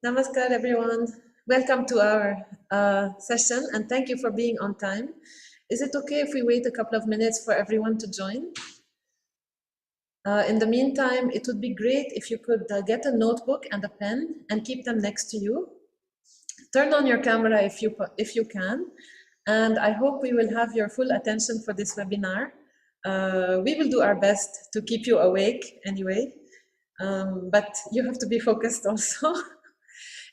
Namaskar, everyone. Welcome to our session, and thank you for being on time. Is it okay if we wait a couple of minutes for everyone to join? In the meantime, it would be great if you could get a notebook and a pen and keep them next to you. Turn on your camera if you can, and I hope we will have your full attention for this webinar. We will do our best to keep you awake anyway, but you have to be focused also.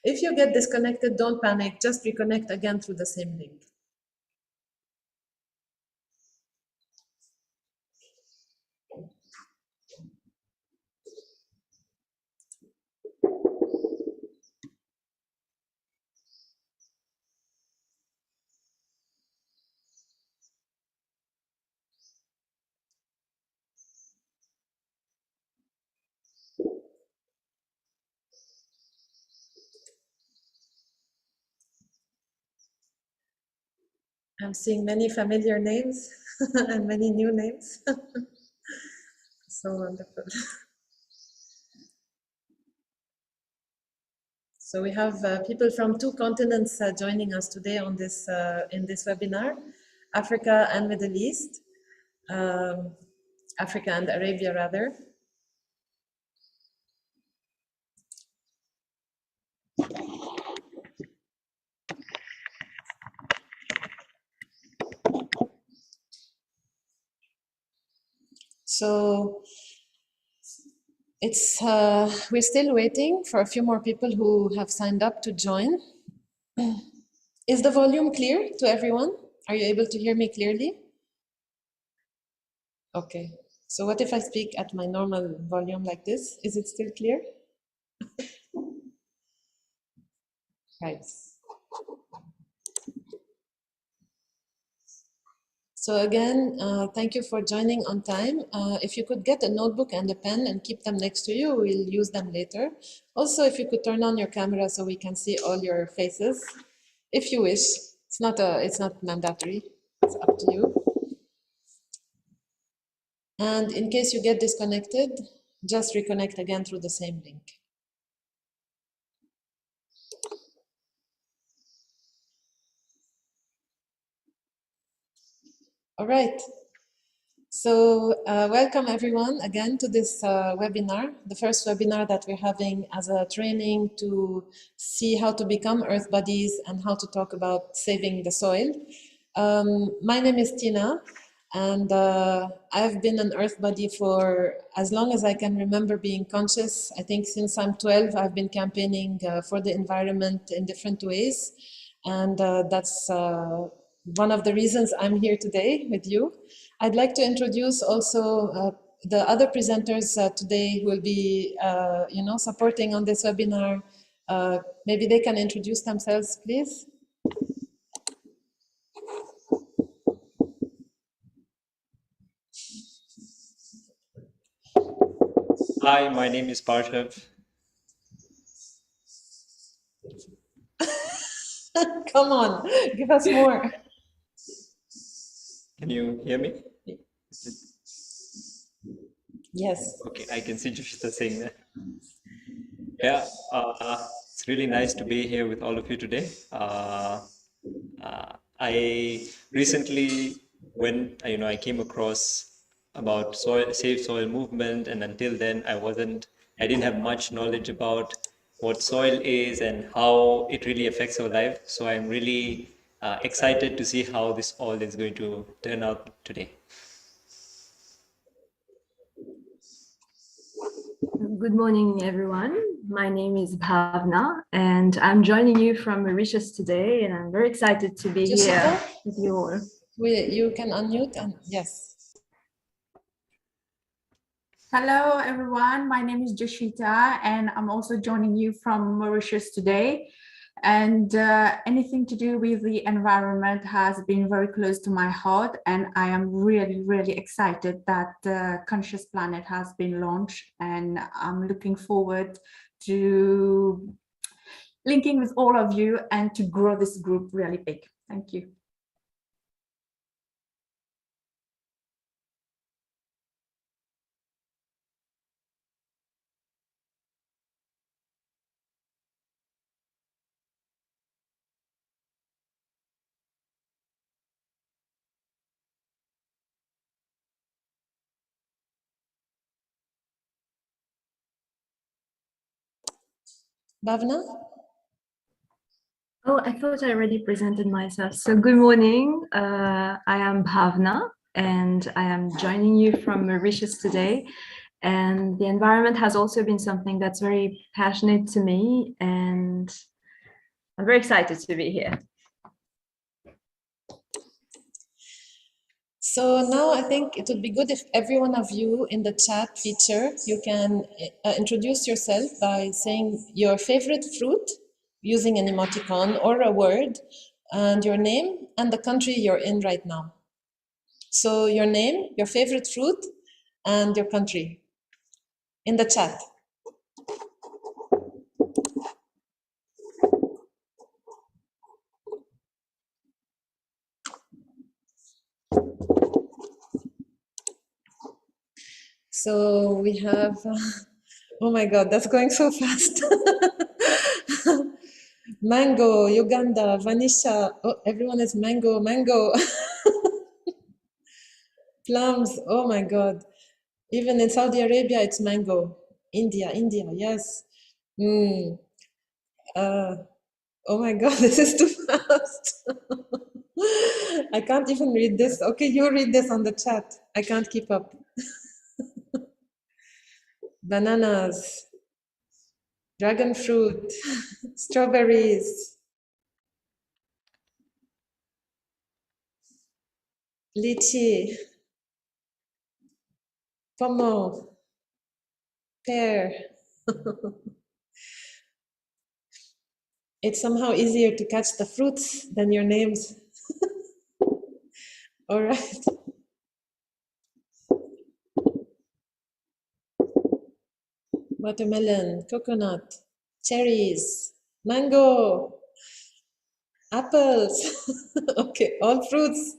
If you get disconnected, don't panic, just reconnect again through the same link. I'm seeing many familiar names and many new names. So wonderful. So we have people from 2 continents joining us today on this in this webinar, Africa and Middle East, Africa and Arabia rather. So it's we're still waiting for a few more people who have signed up to join. Is the volume clear to everyone? Are you able to hear me clearly? Okay. So what if I speak at my normal volume like this? Is it still clear? Right. So again, thank you for joining on time. If you could get a notebook and a pen and keep them next to you, we'll use them later. Also, if you could turn on your camera so we can see all your faces, if you wish. It's not mandatory. It's up to you. And in case you get disconnected, just reconnect again through the same link. All right. So welcome everyone again to this webinar, the first webinar that we're having as a training to see how to become Earth Buddies and how to talk about saving the soil. My name is Tina, and I've been an Earth Buddy for as long as I can remember being conscious. I think since I'm 12, I've been campaigning for the environment in different ways, and that's one of the reasons I'm here today with you. I'd like to introduce also the other presenters today who will be, supporting on this webinar. Maybe they can introduce themselves, please. Hi, my name is Parthav. Come on, give us more. Can you hear me? Yes. Okay, I can see Joshita saying that. Yeah, it's really nice to be here with all of you today. I recently, when I came across about Save Soil movement, and until then I didn't have much knowledge about what soil is and how it really affects our life. So I'm really excited to see how this all is going to turn out today. Good morning, everyone. My name is Bhavna, and I'm joining you from Mauritius today, and I'm very excited to be here with you all. You can unmute and yes. Hello, everyone. My name is Joshita, and I'm also joining you from Mauritius today. And anything to do with the environment has been very close to my heart, and I am really, really excited that Conscious Planet has been launched, and I'm looking forward to linking with all of you and to grow this group really big. Thank you. Bhavna? Oh, I thought I already presented myself. So good morning. I am Bhavna, and I am joining you from Mauritius today. And the environment has also been something that's very passionate to me, and I'm very excited to be here. So now I think it would be good if every one of you in the chat feature, you can introduce yourself by saying your favorite fruit using an emoticon or a word, and your name and the country you're in right now. So your name, your favorite fruit, and your country in the chat. So we have, oh my God, that's going so fast. Mango, Uganda, Vanisha, oh, everyone is mango, mango. Plums, oh my God. Even in Saudi Arabia, it's mango. India, India, yes. Oh my God, this is too fast. I can't even read this. Okay, you read this on the chat. I can't keep up. Bananas, dragon fruit, strawberries, lychee, pomo, pear. It's somehow easier to catch the fruits than your names. All right. Watermelon, coconut, cherries, mango, apples. Okay, all fruits.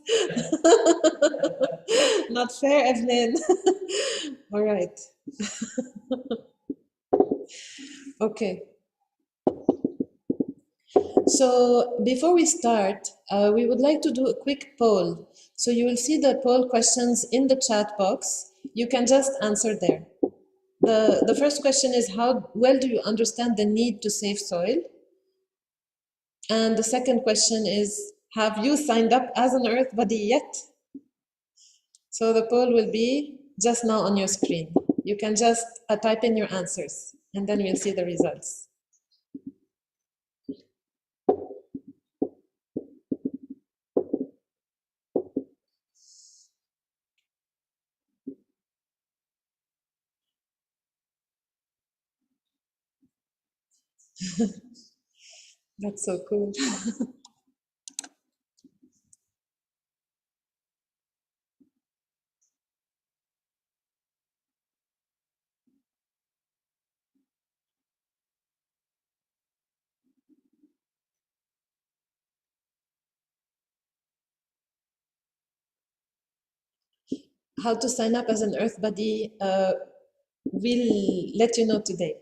Not fair, Evelyn. All right. Okay. So before we start, we would like to do a quick poll. So you will see the poll questions in the chat box. You can just answer there. The first question is, how well do you understand the need to save soil? And the second question is, have you signed up as an Earth Buddy yet? So the poll will be just now on your screen. You can just type in your answers, and then we'll see the results. That's so cool. How to sign up as an Earth Buddy, we'll let you know today.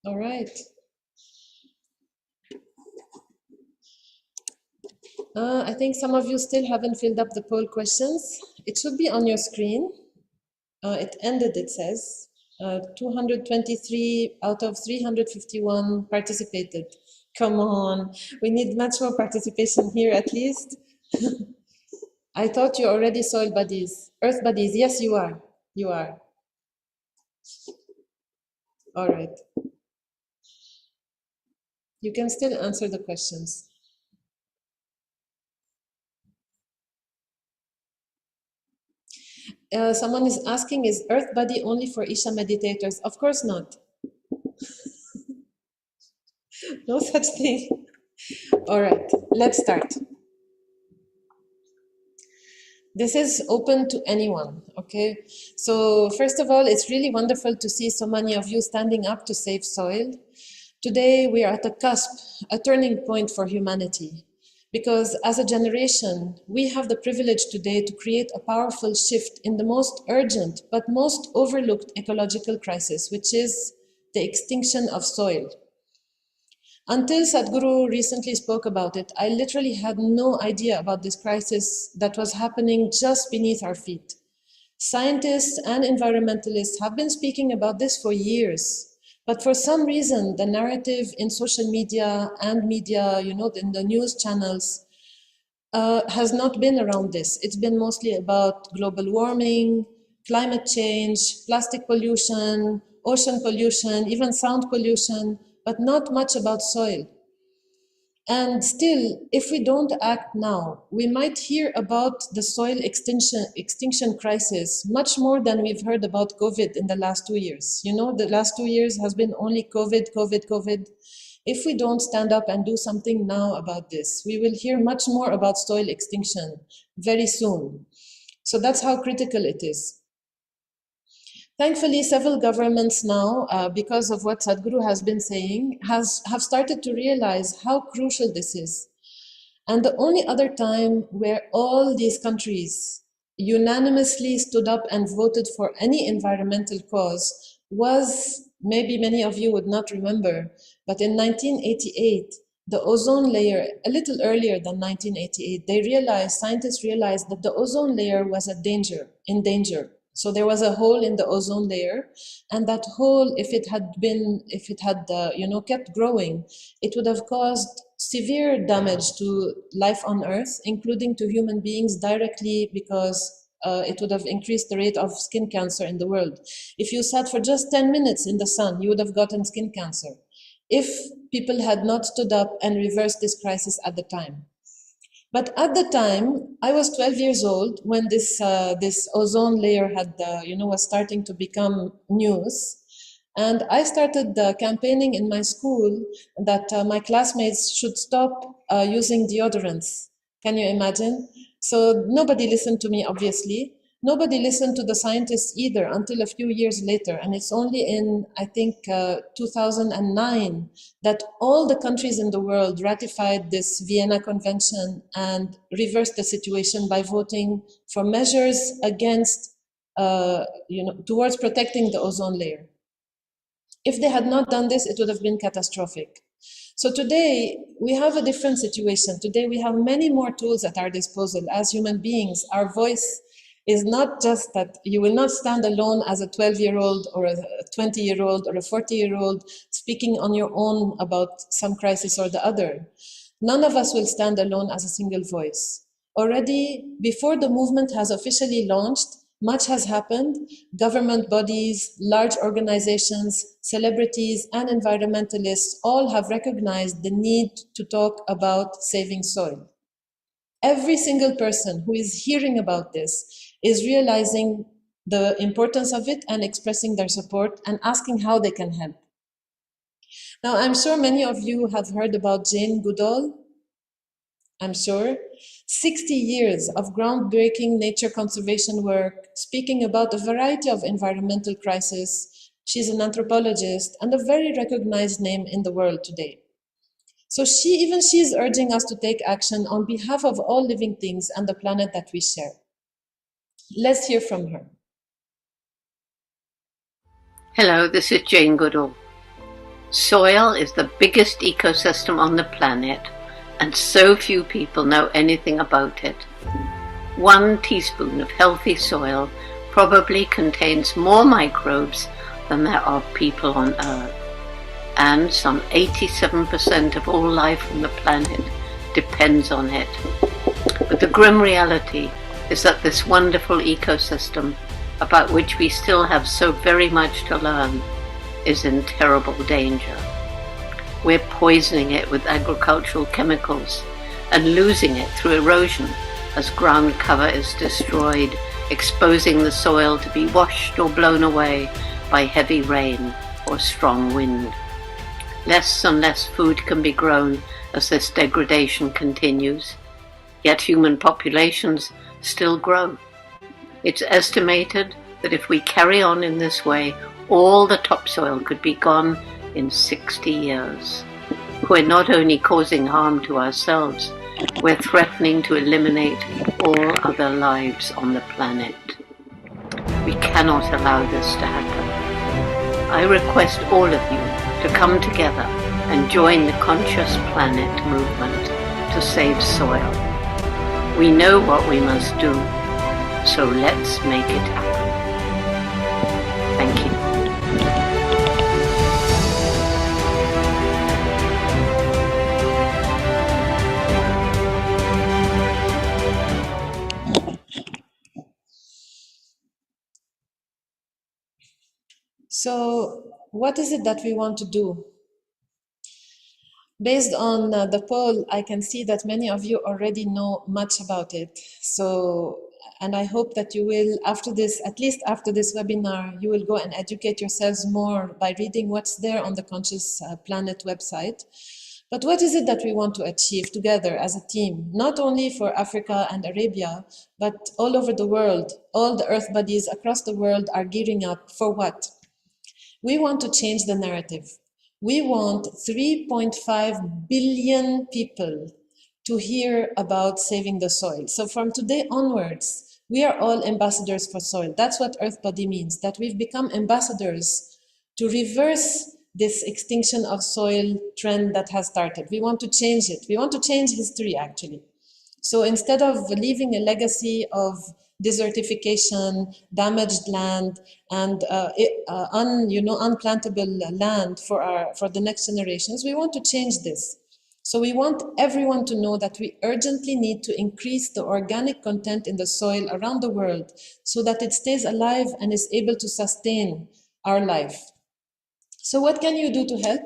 All right. I think some of you still haven't filled up the poll questions. It should be on your screen. It ended, it says. 223 out of 351 participated. Come on, we need much more participation here at least. I thought you already soil buddies, Earth buddies. Yes, you are. You are. All right. You can still answer the questions. Someone is asking, is Earth Buddy only for Isha meditators? Of course not. No such thing. All right, let's start. This is open to anyone, okay? So first of all, it's really wonderful to see so many of you standing up to save soil. Today, we are at a cusp, a turning point for humanity, because as a generation, we have the privilege today to create a powerful shift in the most urgent but most overlooked ecological crisis, which is the extinction of soil. Until Sadhguru recently spoke about it, I literally had no idea about this crisis that was happening just beneath our feet. Scientists and environmentalists have been speaking about this for years. But for some reason, the narrative in social media and media, in the news channels, has not been around this. It's been mostly about global warming, climate change, plastic pollution, ocean pollution, even sound pollution, but not much about soil. And still, if we don't act now, we might hear about the soil extinction crisis much more than we've heard about COVID in the last 2 years. The last 2 years has been only COVID, COVID, COVID. If we don't stand up and do something now about this, we will hear much more about soil extinction very soon. So that's how critical it is. Thankfully, several governments now, because of what Sadhguru has been saying, have started to realize how crucial this is. And the only other time where all these countries unanimously stood up and voted for any environmental cause was, maybe many of you would not remember, but in 1988, the ozone layer, a little earlier than 1988, scientists realized that the ozone layer was in danger. So there was a hole in the ozone layer, and that hole, if it had kept growing, it would have caused severe damage to life on Earth, including to human beings directly, because it would have increased the rate of skin cancer in the world. If you sat for just 10 minutes in the sun, you would have gotten skin cancer, if people had not stood up and reversed this crisis at the time. But at the time, I was 12 years old when this ozone layer was starting to become news. And I started campaigning in my school that my classmates should stop using deodorants. Can you imagine? So nobody listened to me, obviously. Nobody listened to the scientists either until a few years later. And it's only in, I think, 2009 that all the countries in the world ratified this Vienna Convention and reversed the situation by voting for measures against, towards protecting the ozone layer. If they had not done this, it would have been catastrophic. So today, we have a different situation. Today, we have many more tools at our disposal. As human beings, our voice is not just that you will not stand alone as a 12-year-old or a 20-year-old or a 40-year-old speaking on your own about some crisis or the other. None of us will stand alone as a single voice. Already, before the movement has officially launched, much has happened. Government bodies, large organizations, celebrities, and environmentalists all have recognized the need to talk about saving soil. Every single person who is hearing about this is realizing the importance of it and expressing their support and asking how they can help. Now, I'm sure many of you have heard about Jane Goodall. I'm sure. 60 years of groundbreaking nature conservation work, speaking about a variety of environmental crises. She's an anthropologist and a very recognized name in the world today. So she's urging us to take action on behalf of all living things and the planet that we share. Let's hear from her. Hello, this is Jane Goodall. Soil is the biggest ecosystem on the planet, and so few people know anything about it. 1 teaspoon of healthy soil probably contains more microbes than there are people on Earth. And some 87% of all life on the planet depends on it. But the grim reality is that this wonderful ecosystem, about which we still have so very much to learn, is in terrible danger. We're poisoning it with agricultural chemicals and losing it through erosion as ground cover is destroyed, exposing the soil to be washed or blown away by heavy rain or strong wind. Less and less food can be grown as this degradation continues, yet human populations still grow. It's estimated that if we carry on in this way, all the topsoil could be gone in 60 years. We're not only causing harm to ourselves, we're threatening to eliminate all other lives on the planet. We cannot allow this to happen. I request all of you to come together and join the Conscious Planet movement to save soil. We know what we must do, so let's make it happen. Thank you. So what is it that we want to do? Based on the poll, I can see that many of you already know much about it. So, and I hope that you will, after this, at least after this webinar, you will go and educate yourselves more by reading what's there on the Conscious Planet website. But what is it that we want to achieve together as a team, not only for Africa and Arabia, but all over the world? All the Earth bodies across the world are gearing up for what? We want to change the narrative. We want 3.5 billion people to hear about saving the soil. So from today onwards, we are all ambassadors for soil. That's what Earth Body means, that we've become ambassadors to reverse this extinction of soil trend that has started. We want to change it. We want to change history, actually. So instead of leaving a legacy of desertification, damaged land, and unplantable land for the next generations, we want to change this. So we want everyone to know that we urgently need to increase the organic content in the soil around the world so that it stays alive and is able to sustain our life. So what can you do to help?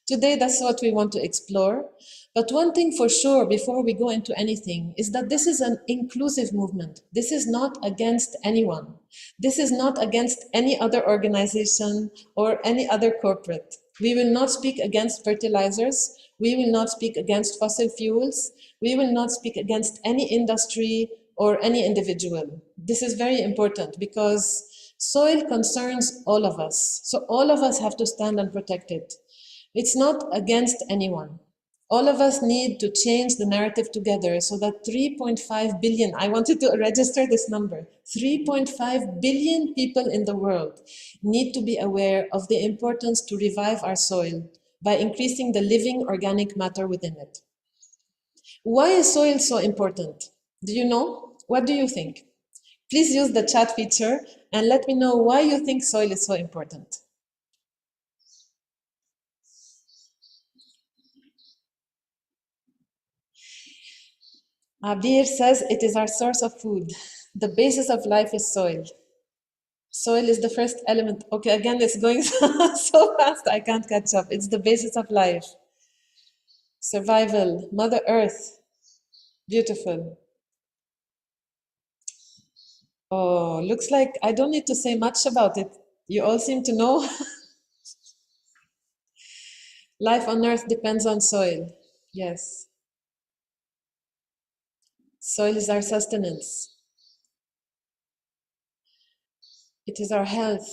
Today, that's what we want to explore. But one thing for sure, before we go into anything, is that this is an inclusive movement. This is not against anyone. This is not against any other organization or any other corporate. We will not speak against fertilizers. We will not speak against fossil fuels. We will not speak against any industry or any individual. This is very important because soil concerns all of us. So all of us have to stand and protect it. It's not against anyone. All of us need to change the narrative together so that 3.5 billion, I wanted to register this number, 3.5 billion people in the world need to be aware of the importance to revive our soil by increasing the living organic matter within it. Why is soil so important? Do you know? What do you think? Please use the chat feature and let me know why you think soil is so important. Abir says it is our source of food. The basis of life is soil. Soil is the first element. Okay, again, it's going so fast, I can't catch up. It's the basis of life. Survival, Mother Earth. Beautiful. Oh, looks like I don't need to say much about it. You all seem to know. Life on Earth depends on soil. Yes. Soil is our sustenance. It is our health.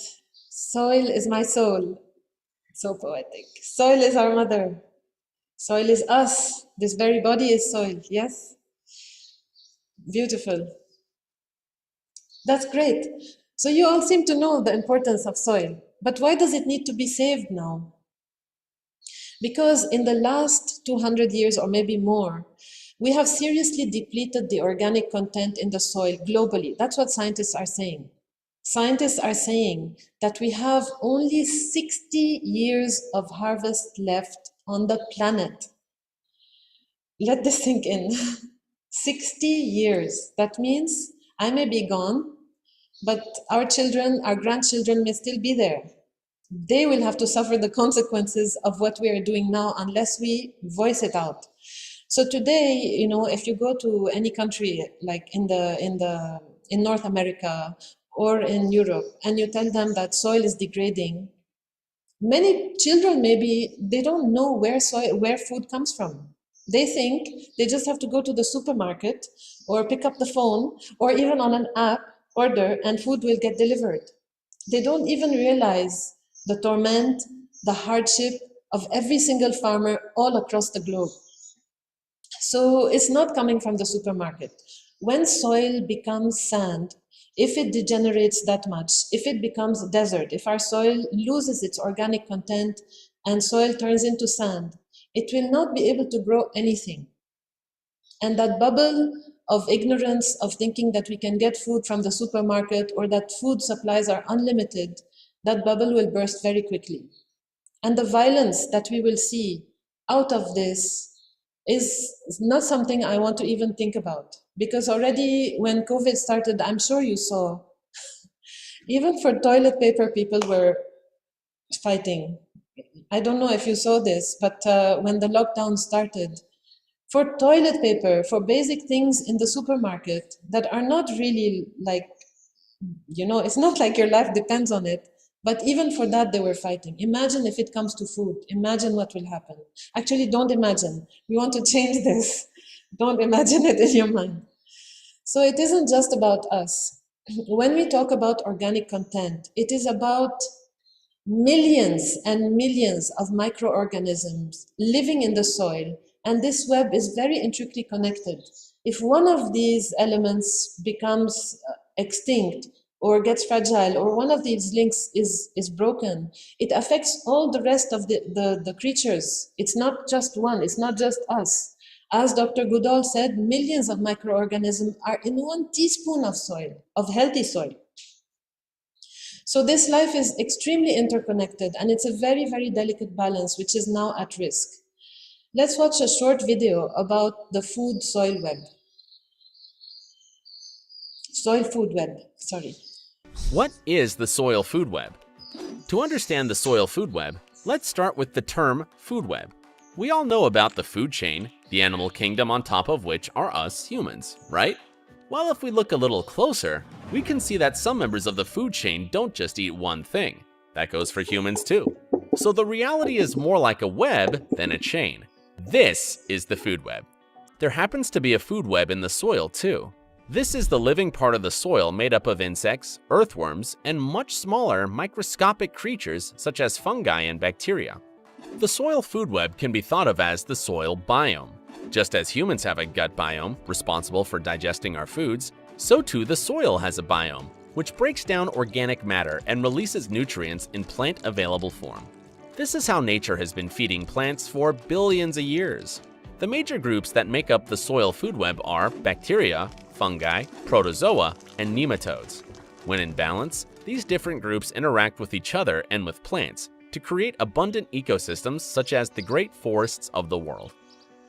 Soil is my soul. So poetic. Soil is our mother. Soil is us. This very body is soil. Yes? Beautiful. That's great. So you all seem to know the importance of soil. But why does it need to be saved now? Because in the last 200 years or maybe more, we have seriously depleted the organic content in the soil globally. That's what scientists are saying. Scientists are saying that we have only 60 years of harvest left on the planet. Let this sink in. 60 years. That means I may be gone, but our children, our grandchildren may still be there. They will have to suffer the consequences of what we are doing now unless we voice it out. So today, you know, if you go to any country like in North America or in Europe, and you tell them that soil is degrading, many children maybe they don't know where food comes from. They think they just have to go to the supermarket or pick up the phone or even on an app order and food will get delivered. They don't even realize the torment the hardship of every single farmer all across the globe. So it's not coming from the supermarket. When soil becomes sand, if it degenerates that much, if it becomes a desert, if our soil loses its organic content and soil turns into sand, it will not be able to grow anything. And that bubble of ignorance, of thinking that we can get food from the supermarket or that food supplies are unlimited, that bubble will burst very quickly. And the violence that we will see out of this is not something I want to even think about. Because already when COVID started, I'm sure you saw, even for toilet paper, people were fighting. I don't know if you saw this, but when the lockdown started, for toilet paper, for basic things in the supermarket that are not really like, it's not like your life depends on it, but even for that, they were fighting. Imagine if it comes to food. Imagine what will happen. Actually, don't imagine. We want to change this. Don't imagine it in your mind. So it isn't just about us. When we talk about organic content, it is about millions and millions of microorganisms living in the soil, and this web is very intricately connected. If one of these elements becomes extinct or gets fragile, or one of these links is broken, it affects all the rest of the creatures. It's not just one, it's not just us. As Dr. Goodall said, millions of microorganisms are in 1 teaspoon of soil, of healthy soil. So this life is extremely interconnected, and it's a very, very delicate balance, which is now at risk. Let's watch a short video about the food-soil web. Soil-food web, sorry. What is the soil food web? To understand the soil food web, let's start with the term food web. We all know about the food chain, the animal kingdom on top of which are us humans, right? Well, if we look a little closer, we can see that some members of the food chain don't just eat one thing. That goes for humans too. So the reality is more like a web than a chain. This is the food web. There happens to be a food web in the soil too. This is the living part of the soil made up of insects, earthworms, and much smaller microscopic creatures such as fungi and bacteria. The soil food web can be thought of as the soil biome. Just as humans have a gut biome responsible for digesting our foods, so too the soil has a biome, which breaks down organic matter and releases nutrients in plant-available form. This is how nature has been feeding plants for billions of years. The major groups that make up the soil food web are bacteria, fungi, protozoa, and nematodes. When in balance, these different groups interact with each other and with plants to create abundant ecosystems such as the great forests of the world.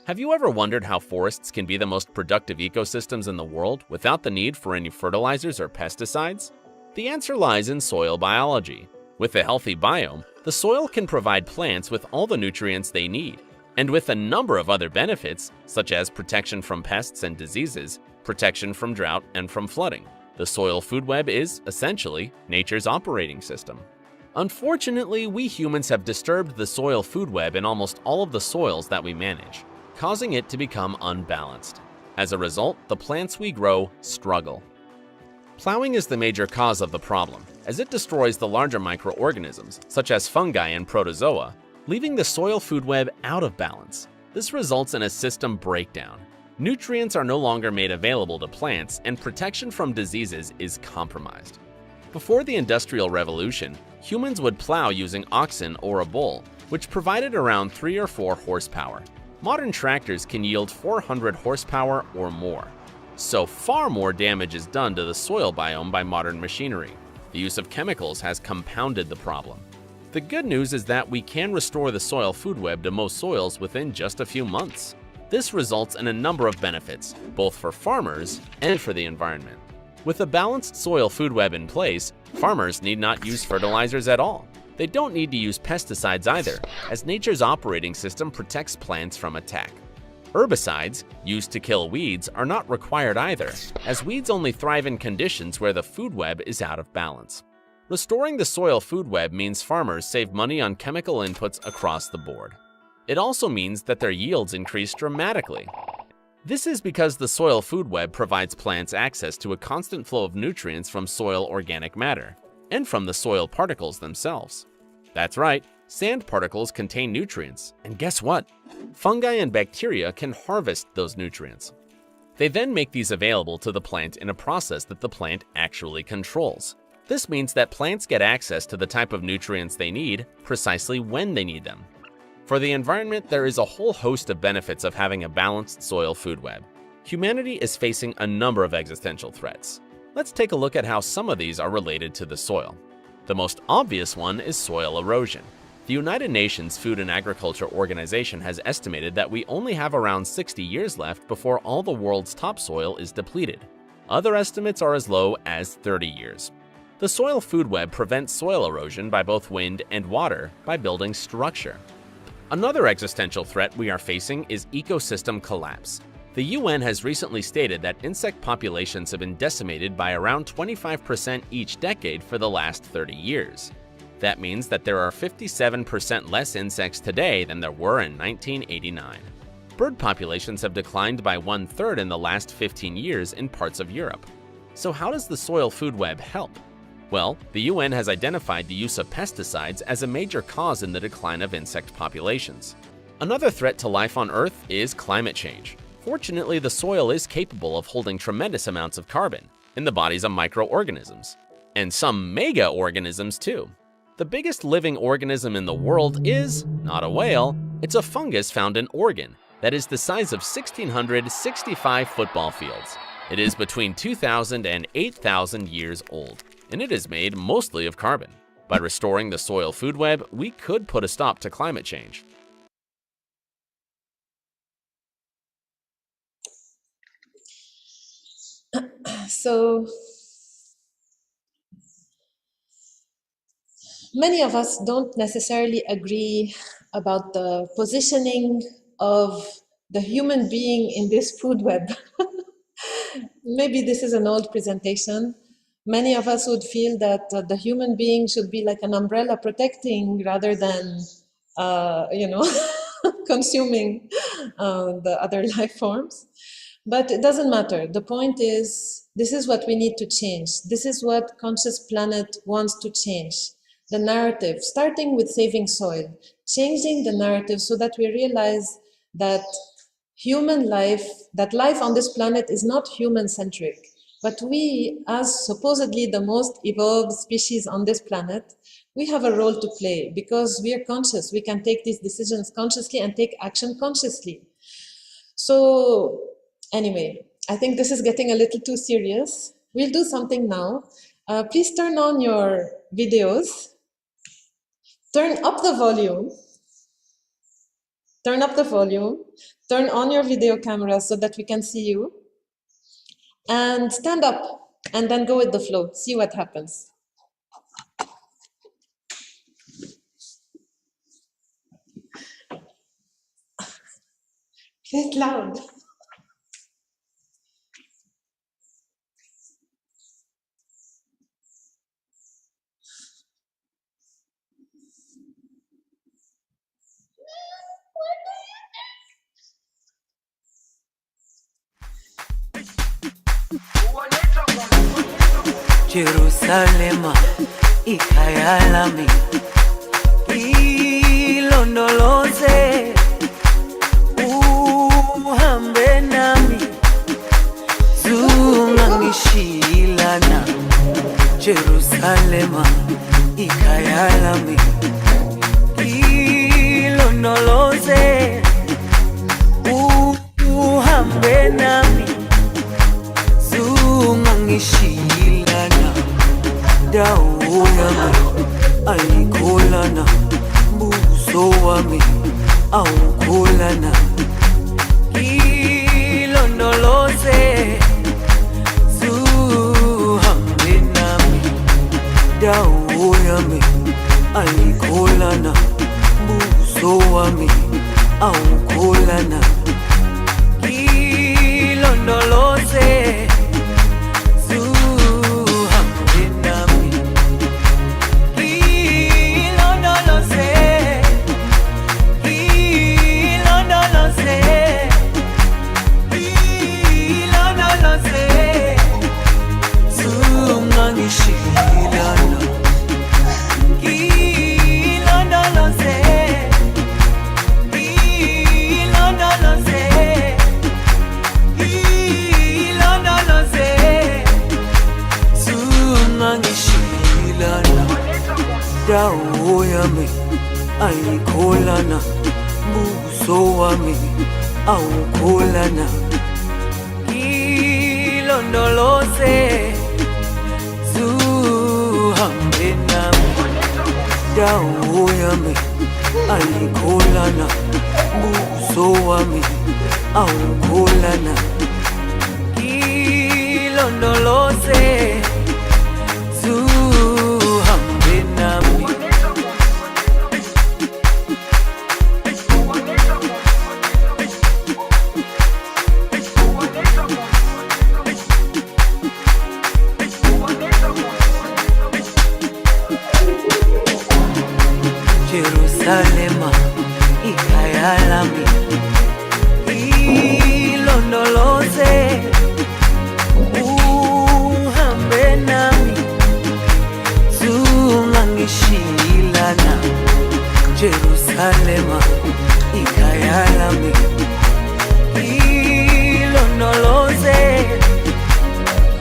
Have you ever wondered how forests can be the most productive ecosystems in the world without the need for any fertilizers or pesticides? The answer lies in soil biology. With a healthy biome, the soil can provide plants with all the nutrients they need, and with a number of other benefits, such as protection from pests and diseases, protection from drought and from flooding. The soil food web is, essentially, nature's operating system. Unfortunately, we humans have disturbed the soil food web in almost all of the soils that we manage, causing it to become unbalanced. As a result, the plants we grow struggle. Plowing is the major cause of the problem, as it destroys the larger microorganisms, such as fungi and protozoa, leaving the soil food web out of balance. This results in a system breakdown. Nutrients are no longer made available to plants, and protection from diseases is compromised. Before the Industrial Revolution, humans would plow using oxen or a bull, which provided around 3 or 4 horsepower. Modern tractors can yield 400 horsepower or more. So far more damage is done to the soil biome by modern machinery. The use of chemicals has compounded the problem. The good news is that we can restore the soil food web to most soils within just a few months. This results in a number of benefits, both for farmers and for the environment. With a balanced soil food web in place, farmers need not use fertilizers at all. They don't need to use pesticides either, as nature's operating system protects plants from attack. Herbicides, used to kill weeds, are not required either, as weeds only thrive in conditions where the food web is out of balance. Restoring the soil food web means farmers save money on chemical inputs across the board. It also means that their yields increase dramatically. This is because the soil food web provides plants access to a constant flow of nutrients from soil organic matter, and from the soil particles themselves. That's right, Sand particles contain nutrients, and guess what? Fungi and bacteria can harvest those nutrients. They then make these available to the plant in a process that the plant actually controls. This means that plants get access to the type of nutrients they need precisely when they need them. For the environment, there is a whole host of benefits of having a balanced soil food web. Humanity is facing a number of existential threats. Let's take a look at how some of these are related to the soil. The most obvious one is soil erosion. The United Nations Food and Agriculture Organization has estimated that we only have around 60 years left before all the world's topsoil is depleted. Other estimates are as low as 30 years. The soil food web prevents soil erosion by both wind and water by building structure. Another existential threat we are facing is ecosystem collapse. The UN has recently stated that insect populations have been decimated by around 25% each decade for the last 30 years. That means that there are 57% less insects today than there were in 1989. Bird populations have declined by 1/3 in the last 15 years in parts of Europe. So how does the soil food web help? Well, the UN has identified the use of pesticides as a major cause in the decline of insect populations. Another threat to life on Earth is climate change. Fortunately, the soil is capable of holding tremendous amounts of carbon in the bodies of microorganisms, and some mega-organisms too. The biggest living organism in the world is not a whale, it's a fungus found in Oregon that is the size of 1,665 football fields. It is between 2,000 and 8,000 years old, and it is made mostly of carbon. By restoring the soil food web, we could put a stop to climate change. So many of us don't necessarily agree about the positioning of the human being in this food web. Maybe this is an old presentation. Many of us would feel that the human being should be like an umbrella protecting rather than, consuming the other life forms. But it doesn't matter. The point is, this is what we need to change. This is what Conscious Planet wants to change. The narrative, starting with saving soil, changing the narrative so that we realize that that life on this planet is not human-centric, but we, as supposedly the most evolved species on this planet, we have a role to play because we are conscious. We can take these decisions consciously and take action consciously. So anyway, I think this is getting a little too serious. We'll do something now. Please turn on your videos. Turn up the volume. Turn up the volume. Turn on your video camera so that we can see you. And stand up and then go with the flow. See what happens. Play it loud. Jerusalema ikhaya lami ilondoloze uhambe nami zungangishilana Jerusalema ikhaya lami ilondoloze uhambe nami zungangishilana dawo yami ayikholana buso wami awukholana ilondoloze zuhambe nami dawo yami ayikholana buso wami awukholana ilondoloze Ilondoloze dawo yami ayikholana buso wami awukholana ilondoloze zuhambe nami dawo yami ayikholana buso wami awukholana ilondoloze zuhambe nami Jerusalema ikhaya lami ilondoloze uhambe nami zungangishilana Jerusalema ikhaya lami ilondoloze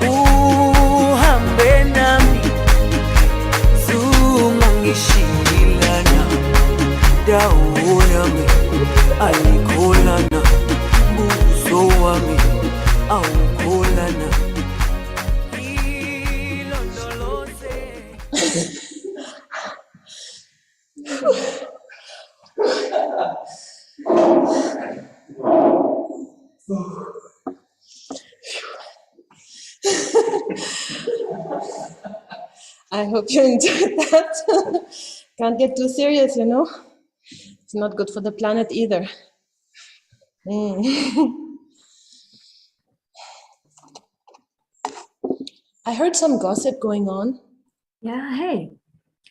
uhambe nami zungangishilana dawo yami ayikholana buso wami awukholana ilondoloze. I hope you enjoyed that. Can't get too serious, you know. It's not good for the planet either. I heard some gossip going on. Yeah, hey,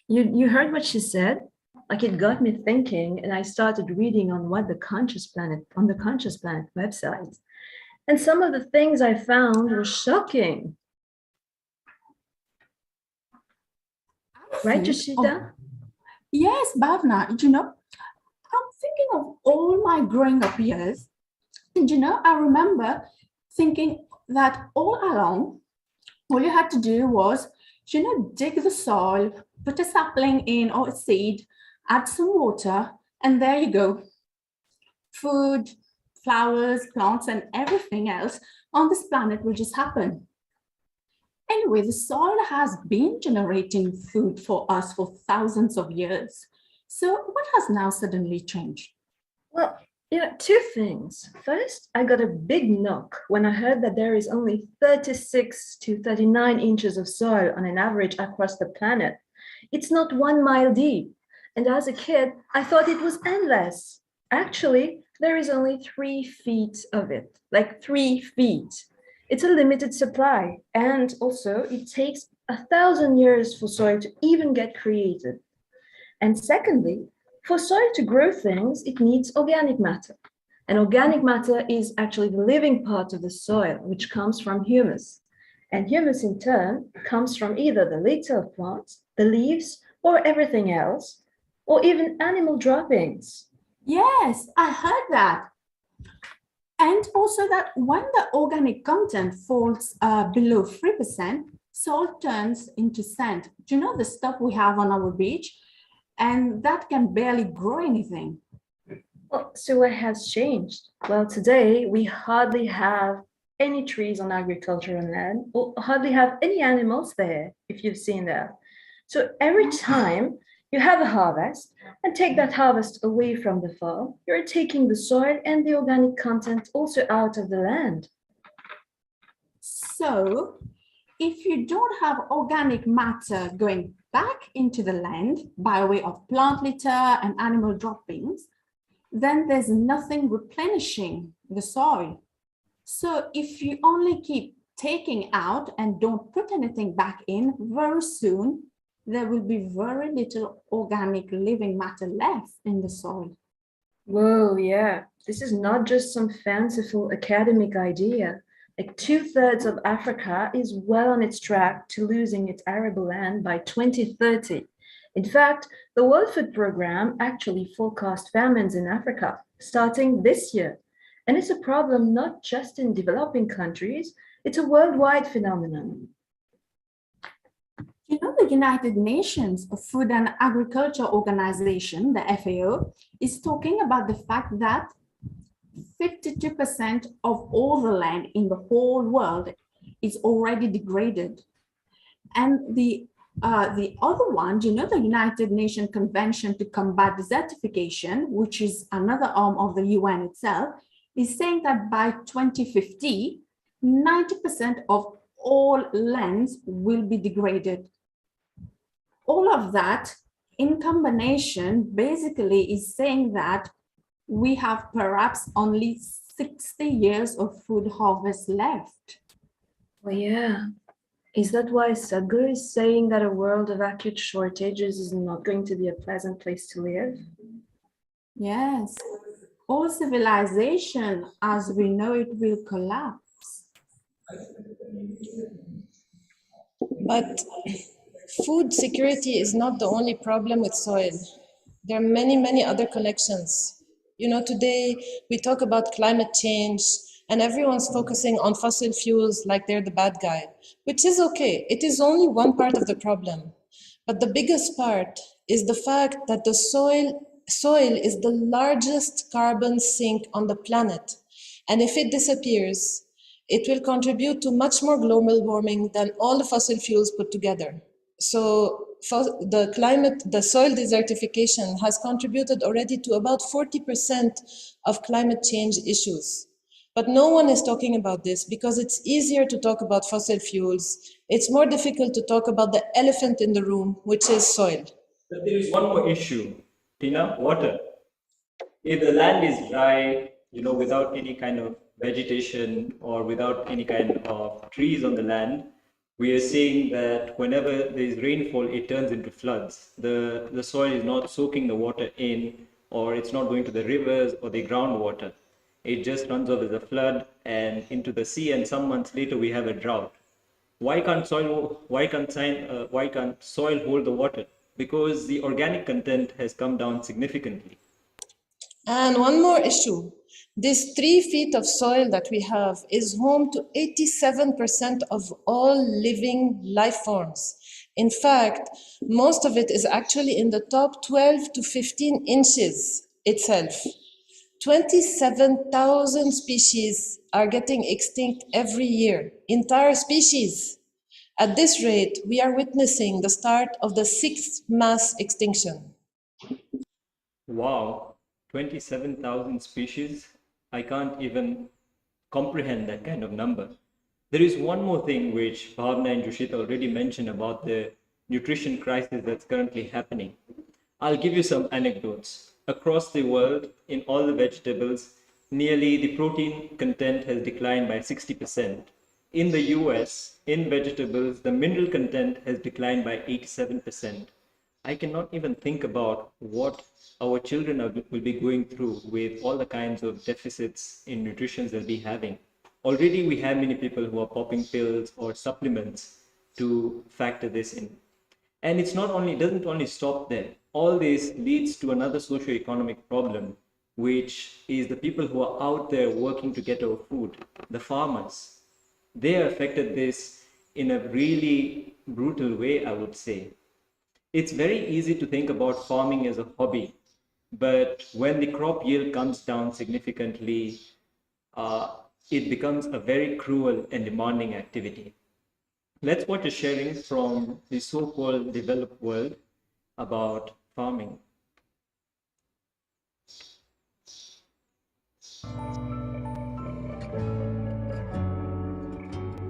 you heard what she said? Like it got me thinking, and I started reading on what the Conscious Planet website. And some of the things I found were shocking. Right, Joshita? Yes, Bhavna, I'm thinking of all my growing up years. And I remember thinking that all along, all you had to do was, dig the soil, put a sapling in or a seed, add some water, and there you go. Food, flowers, plants, and everything else on this planet will just happen. Anyway, the soil has been generating food for us for thousands of years. So what has now suddenly changed? Well, two things. First, I got a big knock when I heard that there is only 36 to 39 inches of soil on an average across the planet. It's not 1 mile deep. And as a kid, I thought it was endless. Actually, there is only 3 feet of it, like 3 feet. It's a limited supply, and also it takes 1,000 years for soil to even get created. And secondly, for soil to grow things, it needs organic matter. And organic matter is actually the living part of the soil, which comes from humus. And humus in turn comes from either the litter of plants, the leaves, or everything else, or even animal droppings. Yes, I heard that. And also that when the organic content falls below 3%, salt turns into sand. Do you know the stuff we have on our beach? And that can barely grow anything. Well, so what has changed? Well, today we hardly have any trees on agricultural land, or hardly have any animals there, if you've seen that. So every time you have a harvest and take that harvest away from the farm, you're taking the soil and the organic content also out of the land. So if you don't have organic matter going back into the land by way of plant litter and animal droppings, then there's nothing replenishing the soil. So if you only keep taking out and don't put anything back in, very soon there will be very little organic living matter left in the soil. Whoa, yeah. This is not just some fanciful academic idea. Like 2/3 of Africa is well on its track to losing its arable land by 2030. In fact, the World Food Programme actually forecast famines in Africa starting this year. And it's a problem not just in developing countries, it's a worldwide phenomenon. You know, the United Nations Food and Agriculture Organization, the FAO, is talking about the fact that 52% of all the land in the whole world is already degraded. And the other one, you know, the United Nations Convention to Combat Desertification, which is another arm of the UN itself, is saying that by 2050, 90% of all lands will be degraded. All of that in combination basically is saying that we have perhaps only 60 years of food harvest left. Well, yeah. Is that why Sadhguru is saying that a world of acute shortages is not going to be a pleasant place to live? Yes, all civilization as we know it will collapse. But food security is not the only problem with soil. There are many, many other connections. You know, today we talk about climate change and everyone's focusing on fossil fuels like they're the bad guy, which is okay. It is only one part of the problem. But the biggest part is the fact that the soil is the largest carbon sink on the planet. And if it disappears, it will contribute to much more global warming than all the fossil fuels put together. So the soil desertification has contributed already to about 40% of climate change issues. But no one is talking about this because it's easier to talk about fossil fuels. It's more difficult to talk about the elephant in the room, which is soil. But there is one more issue, Tina, water. If the land is dry, you know, without any kind of vegetation or without any kind of trees on the land, we are seeing that whenever there is rainfall, it turns into floods. The soil is not soaking the water in, or it's not going to the rivers or the groundwater. It just runs off as a flood and into the sea, and some months later we have a drought. Why can't soil hold the water? Because the organic content has come down significantly. And one more issue. This 3 feet of soil that we have is home to 87% of all living life forms. In fact, most of it is actually in the top 12 to 15 inches itself. 27,000 species are getting extinct every year, entire species. At this rate, we are witnessing the start of the 6th mass extinction. Wow, 27,000 species. I can't even comprehend that kind of number. There is one more thing which Bhavna and Joshita already mentioned about the nutrition crisis that's currently happening. I'll give you some anecdotes. Across the world, in all the vegetables, nearly the protein content has declined by 60%. In the US, in vegetables, the mineral content has declined by 87%. I cannot even think about what our children will be going through with all the kinds of deficits in nutrition they'll be having. Already we have many people who are popping pills or supplements to factor this in. And it doesn't only stop there. All this leads to another socio-economic problem, which is the people who are out there working to get our food, the farmers. They are affected this in a really brutal way, I would say. It's very easy to think about farming as a hobby, but when the crop yield comes down significantly, it becomes a very cruel and demanding activity. Let's watch a sharing from the so-called developed world about farming.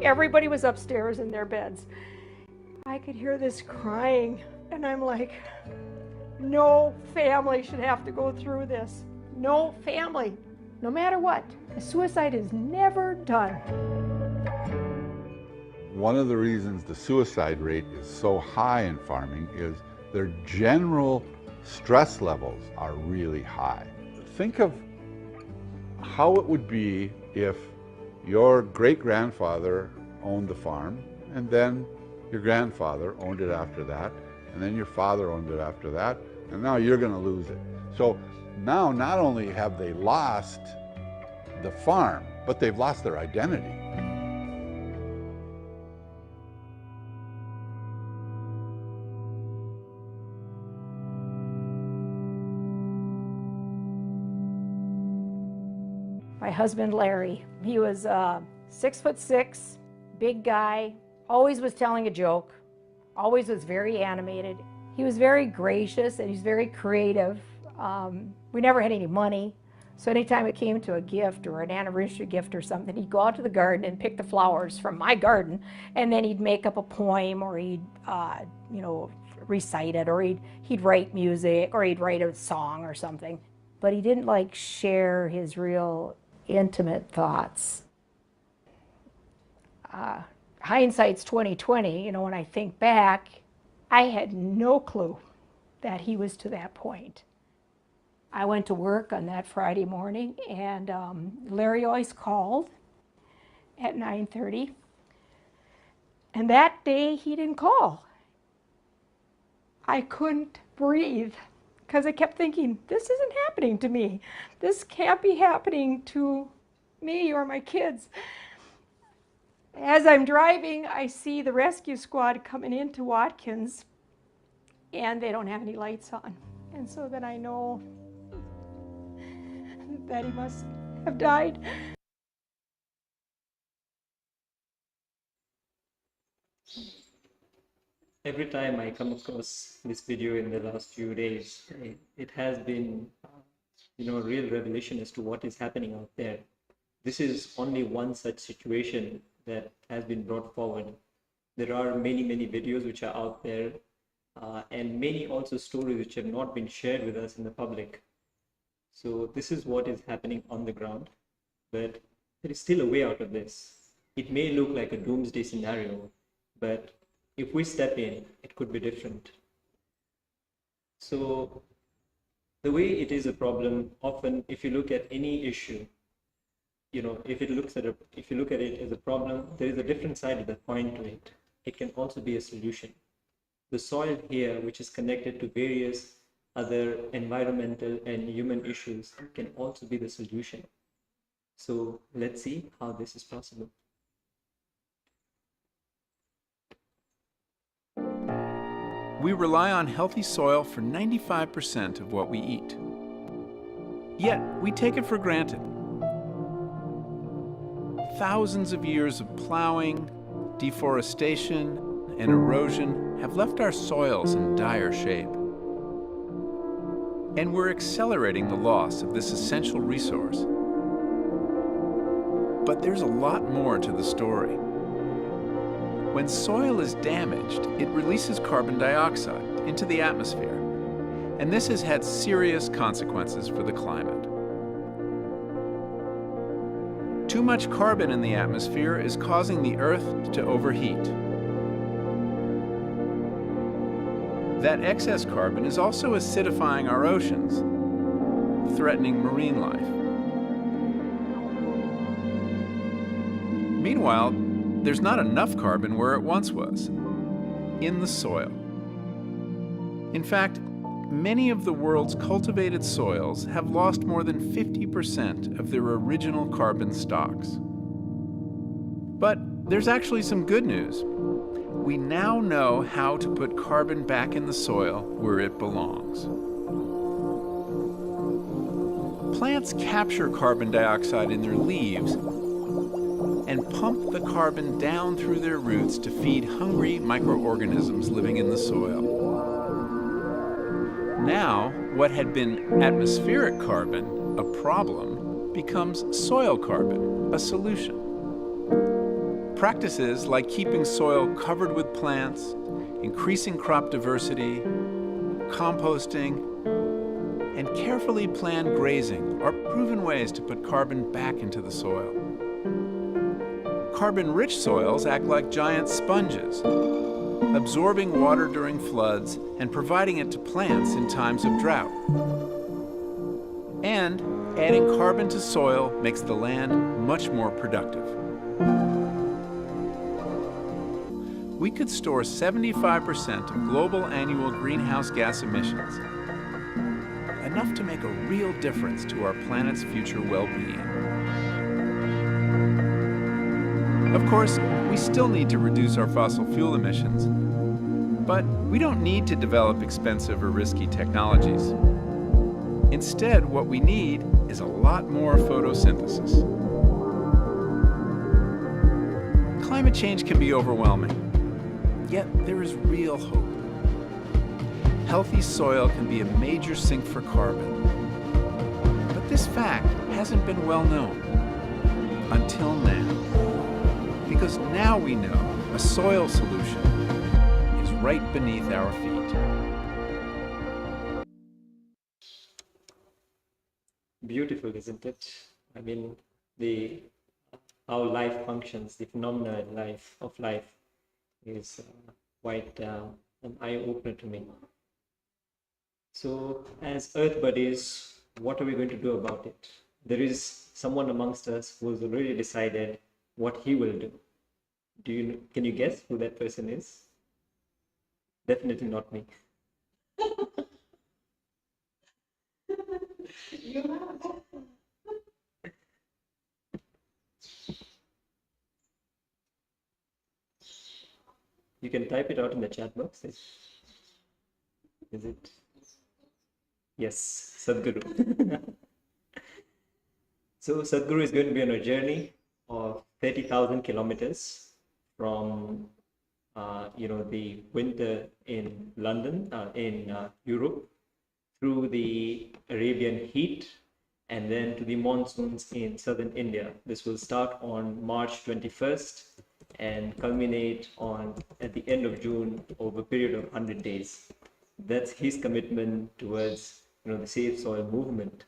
Everybody was upstairs in their beds. I could hear this crying, and I'm like, no family should have to go through this. No family, no matter what. A suicide is never done. One of the reasons the suicide rate is so high in farming is their general stress levels are really high. Think of how it would be if your great-grandfather owned the farm, and then your grandfather owned it after that, and then your father owned it after that, and now you're going to lose it. So now not only have they lost the farm, but they've lost their identity. my husband Larry. He was 6'6", big guy, always was telling a joke, always was very animated. He was very gracious and he's very creative. We never had any money, so anytime it came to a gift or an anniversary gift or something, he'd go out to the garden and pick the flowers from my garden, and then he'd make up a poem, or he'd recite it, or he'd write music, or he'd write a song or something. But he didn't like share his real intimate thoughts. Hindsight's 20/20. When I think back, I had no clue that he was to that point. I went to work on that Friday morning, and Larry always called at 9:30. And that day he didn't call. I couldn't breathe because I kept thinking, this isn't happening to me. This can't be happening to me or my kids. As I'm driving, I see the rescue squad coming into Watkins, and they don't have any lights on. And so then I know that he must have died. Every time I come across this video in the last few days, it has been, a real revelation as to what is happening out there. This is only one such situation that has been brought forward. There are many, many videos which are out there, and many also stories which have not been shared with us in the public. So this is what is happening on the ground, but there is still a way out of this. It may look like a doomsday scenario, but if we step in, it could be different. So the way it is a problem, often if you look at any issue, if you look at it as a problem, there is a different side of the coin to it. It can also be a solution. The soil here, which is connected to various other environmental and human issues, can also be the solution. So let's see how this is possible. We rely on healthy soil for 95% of what we eat. Yet, we take it for granted. Thousands of years of plowing, deforestation, and erosion have left our soils in dire shape. And we're accelerating the loss of this essential resource. But there's a lot more to the story. When soil is damaged, it releases carbon dioxide into the atmosphere, and this has had serious consequences for the climate. Too much carbon in the atmosphere is causing the Earth to overheat. That excess carbon is also acidifying our oceans, threatening marine life. Meanwhile, there's not enough carbon where it once was, in the soil. In fact, many of the world's cultivated soils have lost more than 50% of their original carbon stocks. But there's actually some good news. We now know how to put carbon back in the soil where it belongs. Plants capture carbon dioxide in their leaves and pump the carbon down through their roots to feed hungry microorganisms living in the soil. Now, what had been atmospheric carbon, a problem, becomes soil carbon, a solution. Practices like keeping soil covered with plants, increasing crop diversity, composting, and carefully planned grazing are proven ways to put carbon back into the soil. Carbon-rich soils act like giant sponges, absorbing water during floods and providing it to plants in times of drought. And adding carbon to soil makes the land much more productive. We could store 75% of global annual greenhouse gas emissions, enough to make a real difference to our planet's future well-being. Of course, we still need to reduce our fossil fuel emissions, but we don't need to develop expensive or risky technologies. Instead, what we need is a lot more photosynthesis. Climate change can be overwhelming, yet there is real hope. Healthy soil can be a major sink for carbon. But this fact hasn't been well known until now. Because now we know a soil solution is right beneath our feet. Beautiful, isn't it? I mean, how life functions, the phenomena in life is quite an eye-opener to me. So, as Earth Buddies, what are we going to do about it? There is someone amongst us who has already decided what he will do. Can you guess who that person is? Definitely not me. You can type it out in the chat box. Is it? Yes, Sadhguru. So Sadhguru is going to be on a journey of 30,000 kilometers from the winter in London, in Europe, through the Arabian heat, and then to the monsoons in southern India. This will start on March 21st and culminate at the end of June over a period of 100 days. That's his commitment towards the Save Soil movement.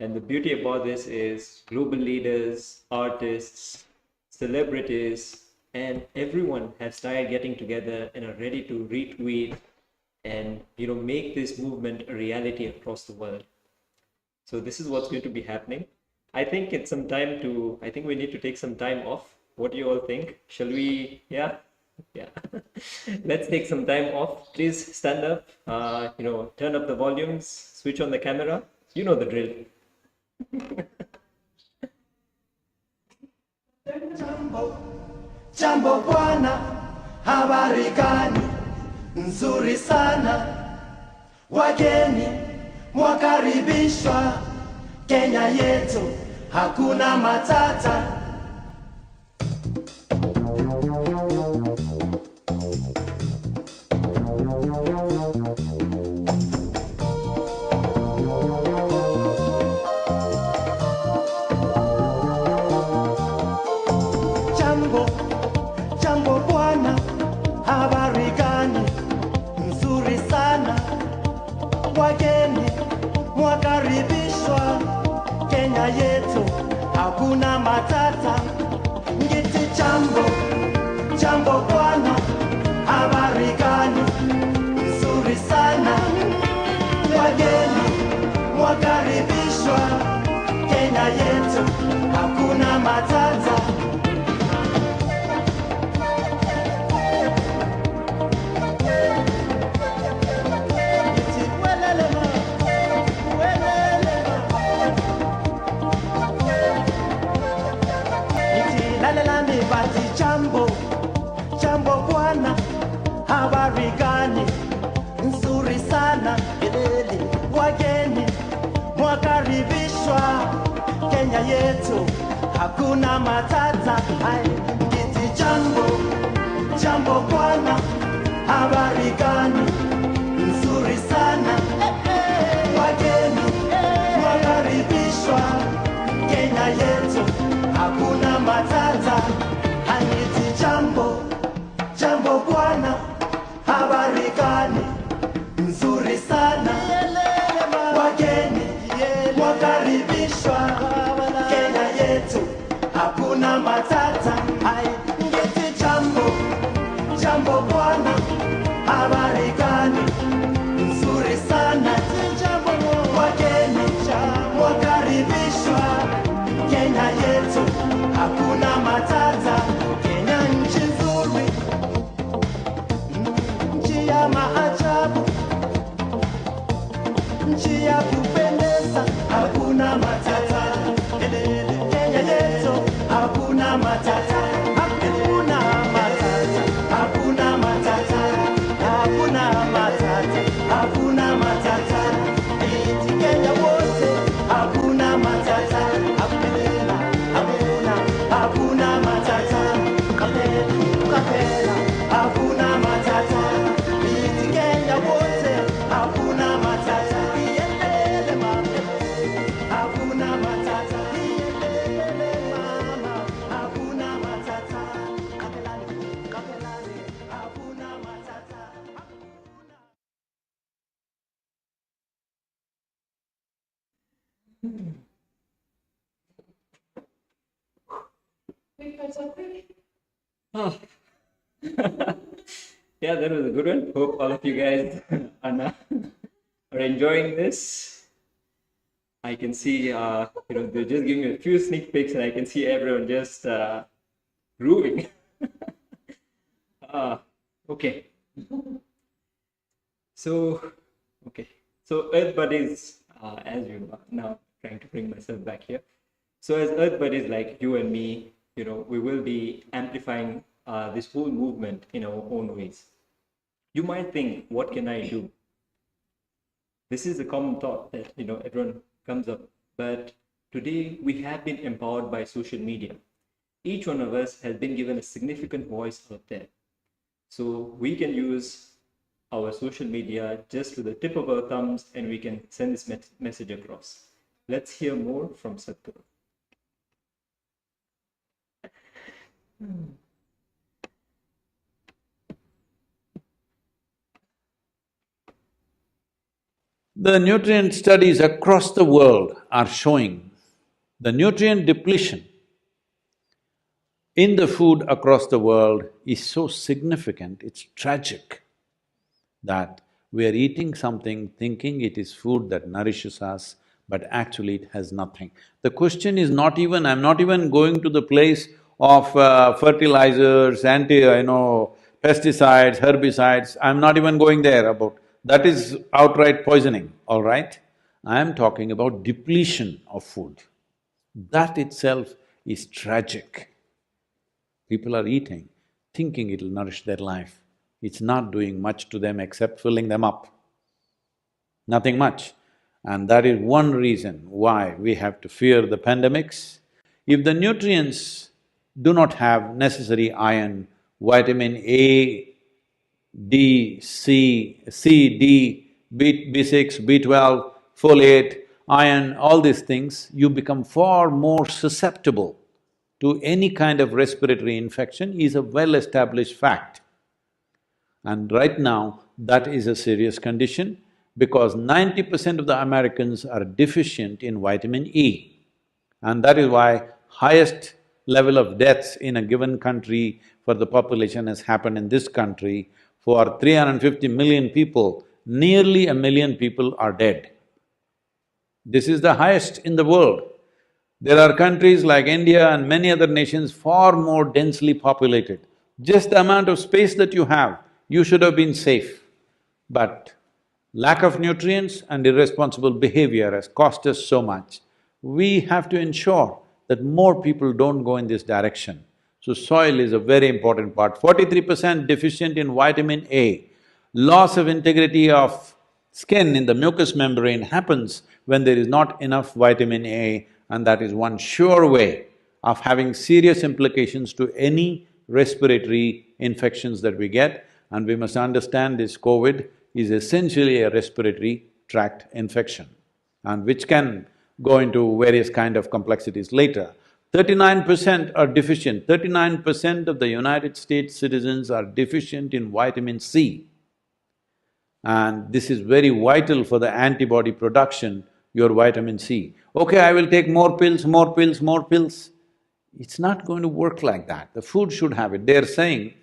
And the beauty about this is global leaders, artists, celebrities, and everyone have started getting together and are ready to retweet and make this movement a reality across the world. So this is what's going to be happening. I think it's some time I think we need to take some time off. What do you all think? Shall we? Yeah. Let's take some time off. Please stand up, turn up the volumes, switch on the camera. You know the drill. Jambo bwana, habari gani? Nzuri sana. Wageni mwakaribishwa Kenya yetu, hakuna matata. Jambo bwana, habari gani? Nzuri sana. Wageni mwakaribishwa Kenya yetu, hakuna matata. Ngiti jambo bwana, habari gani? Nzuri sana. Wageni mwakaribishwa Kenya yetu, hakuna matata. Jambo bwana, habari gani? Nzuri sana. Wageni mwakaribishwa Kenya yetu, hakuna matata. Ngiti jambo bwana, habari gani? Nzuri sana. Wageni mwakaribishwa Kenya yetu, hakuna matata. Ngiti jambo bwana, habari gani? Nzuri sana. Wageni mwakaribishwa Kenya yetu, hakuna matata. Ngiti jambo bwana, habari gani? Nzuri sana. Wageni mwakaribishwa Kenya yetu, hakuna matata. Kenya nchi nzuri, nchi ya maajabu, nchi ya kupendeza, hakuna matata. Kenya yetu, hakuna matata. Hakuna matata, hakuna matata, hakuna matata, hakuna matata. Kenya wote, hakuna Oh. Yeah, that was a good one. Hope all of you guys are enjoying this. I can see, they're just giving me a few sneak peeks, and I can see everyone just grooving. Okay. So, okay. So, Earth Buddies, as you are now trying to bring myself back here. So, as Earth Buddies like you and me, we will be amplifying this whole movement in our own ways. You might think, what can I do? This is a common thought that everyone comes up. But today we have been empowered by social media. Each one of us has been given a significant voice out there. So we can use our social media just with the tip of our thumbs, and we can send this message across. Let's hear more from Sadhguru. The nutrient studies across the world are showing the nutrient depletion in the food across the world is so significant, it's tragic that we are eating something thinking it is food that nourishes us, but actually it has nothing. The question is not even… I'm not even going to the place of fertilizers, pesticides, herbicides, I'm not even going there about… that is outright poisoning, all right? I am talking about depletion of food. That itself is tragic. People are eating, thinking it'll nourish their life. It's not doing much to them except filling them up. Nothing much. And that is one reason why we have to fear the pandemics. If the nutrients do not have necessary iron, vitamin A, D, C, D, B6, B12, folate, iron, all these things, you become far more susceptible to any kind of respiratory infection is a well-established fact. And right now, that is a serious condition because 90% of the Americans are deficient in vitamin E. And that is why highest level of deaths in a given country for the population has happened in this country. For 350 million people, nearly 1 million people are dead. This is the highest in the world. There are countries like India and many other nations far more densely populated. Just the amount of space that you have, you should have been safe. But lack of nutrients and irresponsible behavior has cost us so much. We have to ensure that more people don't go in this direction. So soil is a very important part. 43% deficient in vitamin A. Loss of integrity of skin in the mucous membrane happens when there is not enough vitamin A, and that is one sure way of having serious implications to any respiratory infections that we get. And we must understand this COVID is essentially a respiratory tract infection, and which can go into various kind of complexities later. 39% are deficient. 39% of the United States citizens are deficient in vitamin C. And this is very vital for the antibody production, your vitamin C. Okay, I will take more pills, more pills, more pills. It's not going to work like that. The food should have it. They're saying,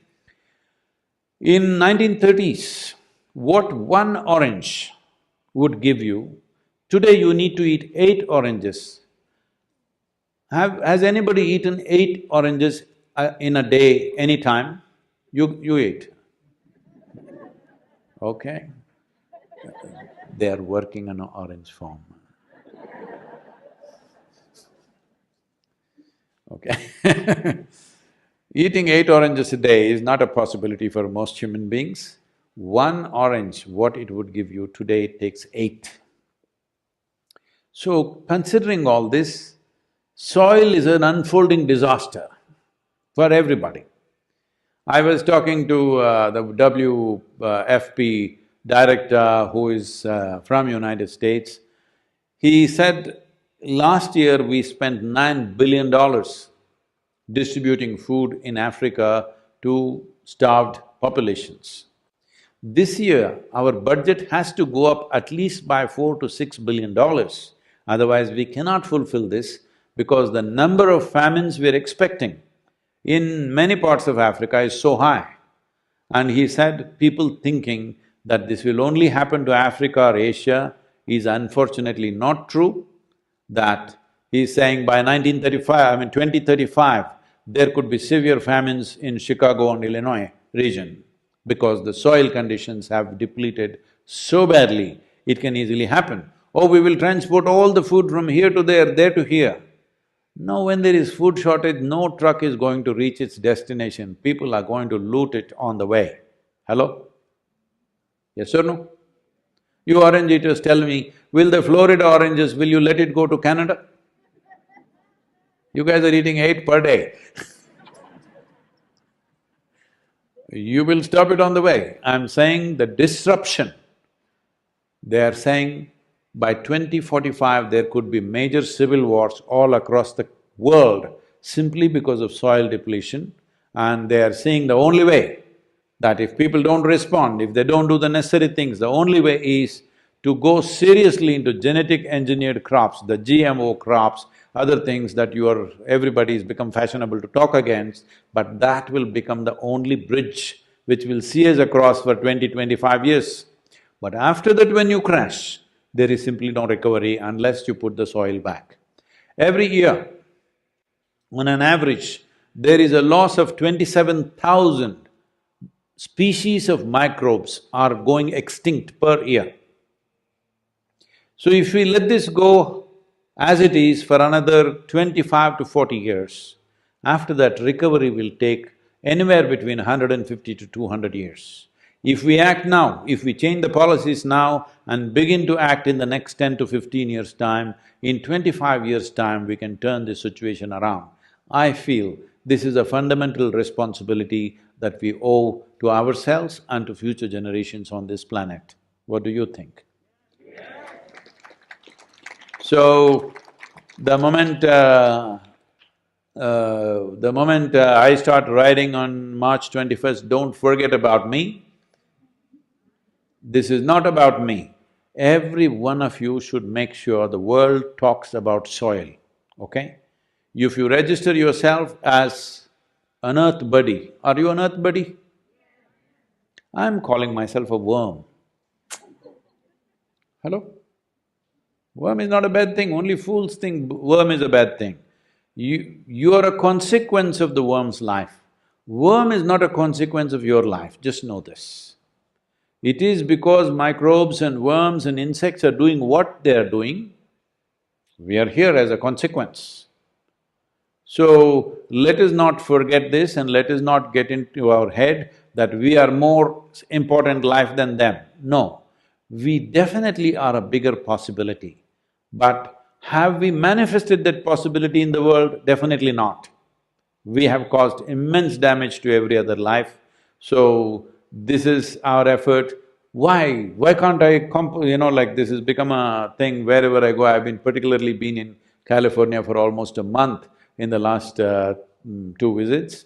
in 1930s, what one orange would give you, today you need to eat 8 oranges. Has anybody eaten 8 oranges in a day, any time? You eat. Okay. They are working on an orange farm. Okay. Eating 8 oranges a day is not a possibility for most human beings. One orange, what it would give you, today it takes 8. So, considering all this, soil is an unfolding disaster for everybody. I was talking to the WFP director who is from United States. He said, last year we spent $9 billion distributing food in Africa to starved populations. This year, our budget has to go up at least by $4 to $6 billion. Otherwise, we cannot fulfill this because the number of famines we're expecting in many parts of Africa is so high. And he said, people thinking that this will only happen to Africa or Asia is unfortunately not true, that he's saying by 2035, there could be severe famines in Chicago and Illinois region because the soil conditions have depleted so badly, it can easily happen. Oh, we will transport all the food from here to there to here. No, when there is food shortage, no truck is going to reach its destination, people are going to loot it on the way. Hello? Yes or no? You orange eaters tell me, will the Florida oranges, will you let it go to Canada? You guys are eating 8 per day. You will stop it on the way. I'm saying the disruption. They are saying by 2045 there could be major civil wars all across the world simply because of soil depletion, and they are seeing the only way that if people don't respond, if they don't do the necessary things, the only way is to go seriously into genetic engineered crops, the GMO crops, other things that everybody's become fashionable to talk against, but that will become the only bridge which will see us across for 20-25 years. But after that, when you crash, there is simply no recovery unless you put the soil back. Every year, on an average, there is a loss of 27,000 species of microbes are going extinct per year. So if we let this go as it is for another 25 to 40 years, after that recovery will take anywhere between 150 to 200 years. If we act now, if we change the policies now and begin to act in the next 10 to 15 years' time, in 25 years' time we can turn this situation around. I feel this is a fundamental responsibility that we owe to ourselves and to future generations on this planet. What do you think? So, the moment I start riding on March 21st, don't forget about me. This is not about me. Every one of you should make sure the world talks about soil, okay? If you register yourself as an earth buddy, are you an earth buddy? I'm calling myself a worm. Hello? Worm is not a bad thing, only fools think worm is a bad thing. You are a consequence of the worm's life. Worm is not a consequence of your life, just know this. It is because microbes and worms and insects are doing what they are doing, we are here as a consequence. So, let us not forget this and let us not get into our head that we are more important life than them. No, we definitely are a bigger possibility. But have we manifested that possibility in the world? Definitely not. We have caused immense damage to every other life. So, this is our effort. Why? Why can't I like this has become a thing wherever I go. I've particularly been in California for almost a month in the last 2 visits.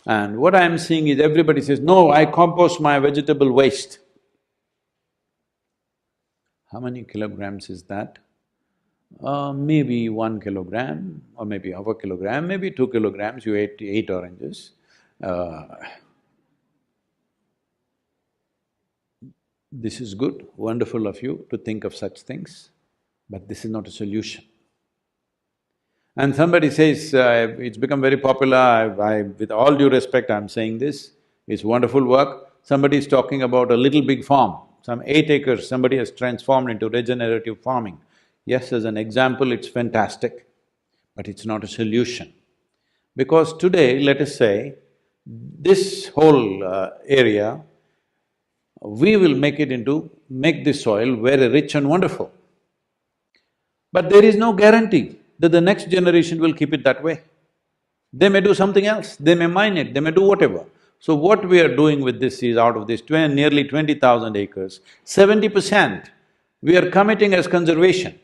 And what I'm seeing is everybody says, no, I compost my vegetable waste. How many kilograms is that? Maybe 1 kilogram or maybe half a kilogram, maybe 2 kilograms, you ate 8 oranges. This is good, wonderful of you to think of such things, but this is not a solution. And somebody says, it's become very popular, with all due respect I'm saying this, it's wonderful work. Somebody is talking about a little big farm, some 8 acres somebody has transformed into regenerative farming. Yes, as an example, it's fantastic, but it's not a solution. Because today, let us say, this whole area, we will make this soil very rich and wonderful. But there is no guarantee that the next generation will keep it that way. They may do something else, they may mine it, they may do whatever. So what we are doing with this is, out of this nearly 20,000 acres, 70% we are committing as conservation,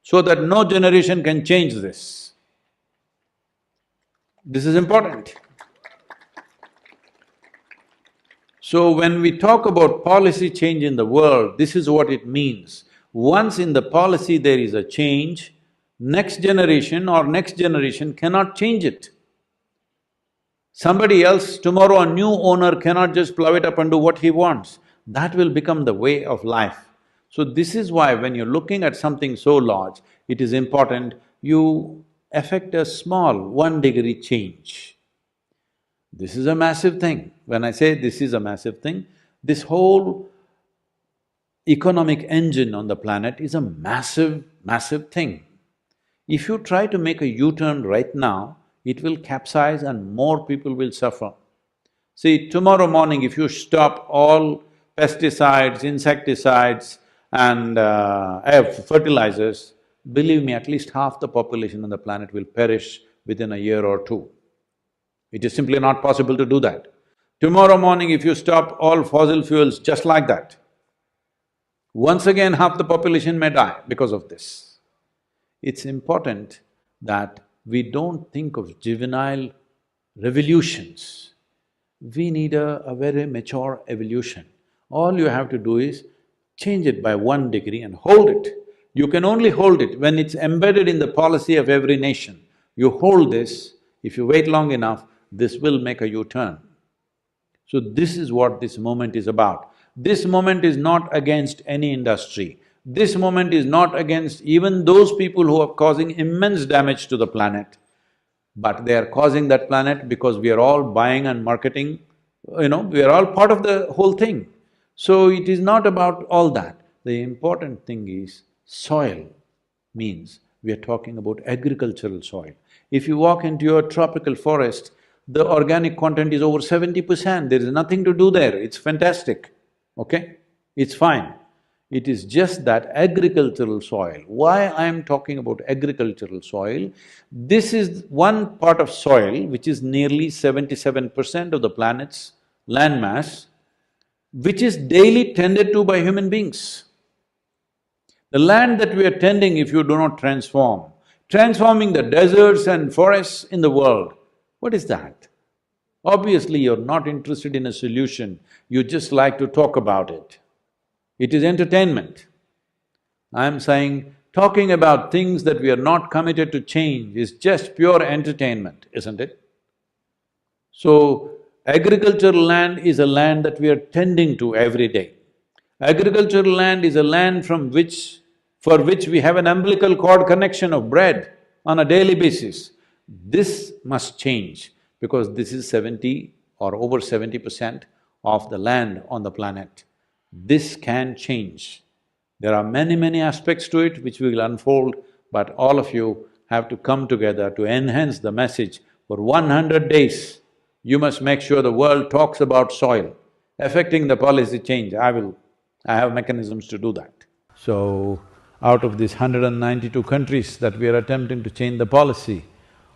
so that no generation can change this. This is important. So when we talk about policy change in the world, this is what it means. Once in the policy there is a change, next generation cannot change it. Somebody else, tomorrow a new owner cannot just plow it up and do what he wants. That will become the way of life. So this is why when you're looking at something so large, it is important you affect a small 1 degree change. This is a massive thing. When I say this is a massive thing, this whole economic engine on the planet is a massive, massive thing. If you try to make a U-turn right now, it will capsize and more people will suffer. See, tomorrow morning if you stop all pesticides, insecticides and fertilizers, believe me, at least half the population on the planet will perish within a year or two. It is simply not possible to do that. Tomorrow morning if you stop all fossil fuels just like that, once again half the population may die because of this. It's important that we don't think of juvenile revolutions. We need a very mature evolution. All you have to do is change it by 1 degree and hold it. You can only hold it when it's embedded in the policy of every nation. You hold this, if you wait long enough, this will make a U-turn. So this is what this movement is about. This movement is not against any industry. This movement is not against even those people who are causing immense damage to the planet, but they are causing that planet because we are all buying and marketing, we are all part of the whole thing. So it is not about all that. The important thing is soil means we are talking about agricultural soil. If you walk into your tropical forest, the organic content is over 70%, there is nothing to do there, it's fantastic, okay? It's fine. It is just that agricultural soil. Why I am talking about agricultural soil? This is one part of soil which is nearly 77% of the planet's landmass, which is daily tended to by human beings. The land that we are tending, if you do not transforming the deserts and forests in the world, what is that? Obviously you're not interested in a solution, you just like to talk about it. It is entertainment. I'm saying talking about things that we are not committed to change is just pure entertainment, isn't it? So, agricultural land is a land that we are tending to every day. Agricultural land is a land for which we have an umbilical cord connection of bread on a daily basis. This must change because this is 70 or over 70% of the land on the planet. This can change. There are many, many aspects to it which we will unfold, but all of you have to come together to enhance the message. For 100 days, you must make sure the world talks about soil, affecting the policy change. I have mechanisms to do that. So, out of these 192 countries that we are attempting to change the policy,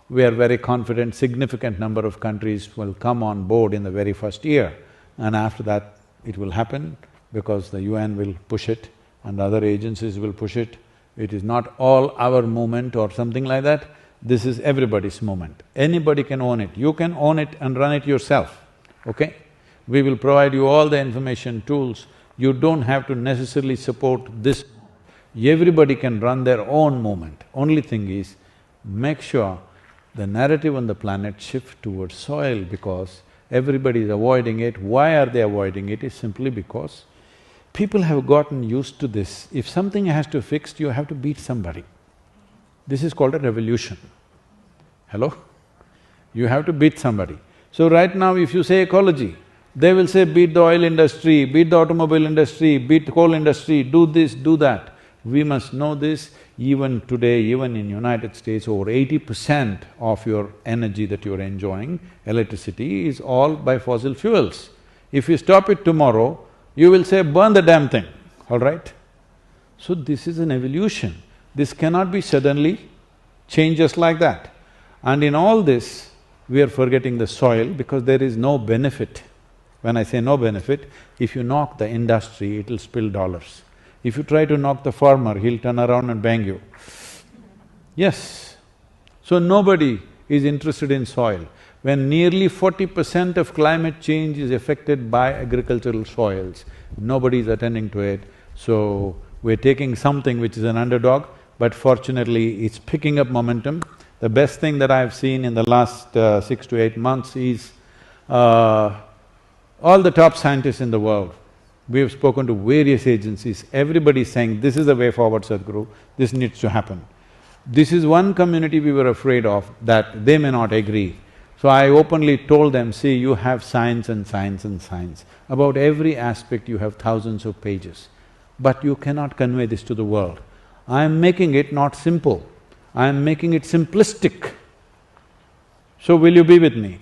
we are very confident significant number of countries will come on board in the very first year, and after that it will happen because the UN will push it and other agencies will push it. It is not all our movement or something like that, this is everybody's movement. Anybody can own it, you can own it and run it yourself, okay? We will provide you all the information, tools, you don't have to necessarily support this. Everybody can run their own movement. Only thing is, make sure the narrative on the planet shifts towards soil because everybody is avoiding it. Why are they avoiding it? Is simply because people have gotten used to this. If something has to fix, you have to beat somebody. This is called a revolution. Hello? You have to beat somebody. So right now if you say ecology, they will say beat the oil industry, beat the automobile industry, beat the coal industry, do this, do that. We must know this. Even today, even in United States, over 80% of your energy that you're enjoying, electricity, is all by fossil fuels. If you stop it tomorrow, you will say, burn the damn thing, all right? So this is an evolution. This cannot be suddenly changed just like that. And in all this, we are forgetting the soil because there is no benefit. When I say no benefit, if you knock the industry, it'll spill dollars. If you try to knock the farmer, he'll turn around and bang you. Yes. So nobody is interested in soil. When nearly 40% of climate change is affected by agricultural soils, nobody is attending to it. So We're taking something which is an underdog, but fortunately it's picking up momentum. The best thing that I've seen in the last 6 to 8 months is all the top scientists in the world. We have spoken to various agencies, everybody is saying, this is the way forward, Sadhguru, this needs to happen. This is one community we were afraid of, that they may not agree. So I openly told them, see, you have science and science and science. About every aspect you have thousands of pages, but you cannot convey this to the world. I am making it not simple, I am making it simplistic. So will you be with me?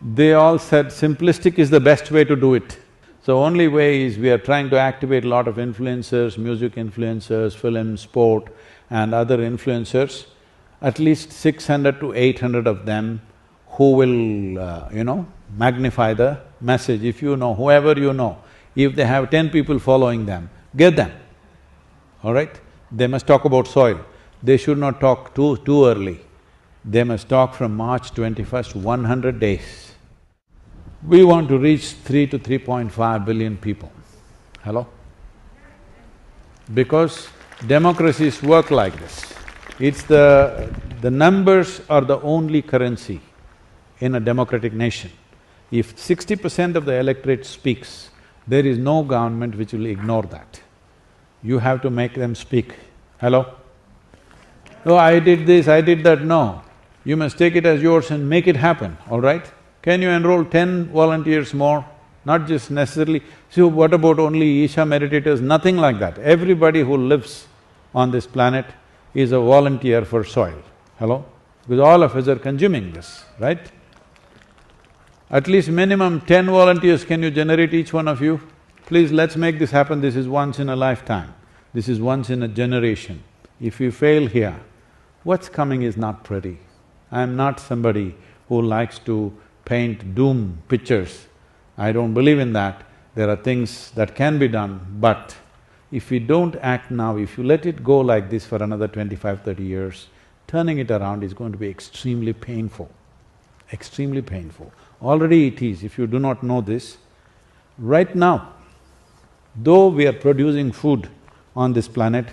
They all said simplistic is the best way to do it. So only way is we are trying to activate a lot of influencers, music influencers, film, sport and other influencers, at least 600 to 800 of them who will, magnify the message. If you know, whoever you know, if they have 10 people following them, get them, all right? They must talk about soil. They should not talk too early. They must talk from March 21st, 100 days. We want to reach 3 to 3.5 billion people. Hello? Because democracies work like this. It's the numbers are the only currency in a democratic nation. If 60% of the electorate speaks, there is no government which will ignore that. You have to make them speak. Hello? Oh, I did this, I did that, no. You must take it as yours and make it happen, all right? Can you enroll 10 volunteers more? Not just necessarily… So what about only Isha meditators? Nothing like that. Everybody who lives on this planet is a volunteer for soil. Hello? Because all of us are consuming this, right? At least minimum 10 volunteers can you generate, each one of you? Please, let's make this happen. This is once in a lifetime. This is once in a generation. If you fail here, what's coming is not pretty. I'm not somebody who likes to paint doom pictures. I don't believe in that. There are things that can be done, but if we don't act now, if you let it go like this for another 25, 30 years, turning it around is going to be extremely painful, extremely painful. Already it is, if you do not know this. Right now, though we are producing food on this planet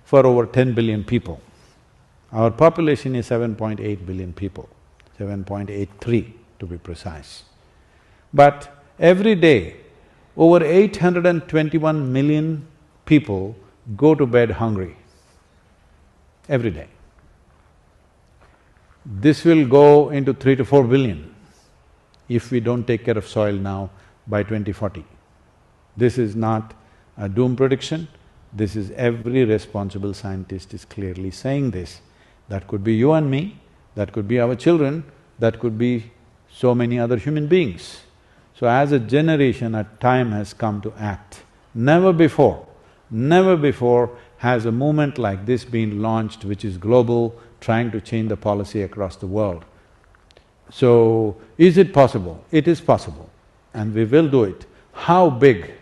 for over 10 billion people, our population is 7.8 billion people, 7.83 to be precise. But every day, over 821 million people go to bed hungry, every day. This will go into 3 to 4 billion if we don't take care of soil now by 2040. This is not a doom prediction, this is every responsible scientist is clearly saying this. That could be you and me, that could be our children, that could be so many other human beings. So as a generation, a time has come to act. Never before has a movement like this been launched which is global, trying to change the policy across the world. So, is it possible? It is possible and we will do it. How big,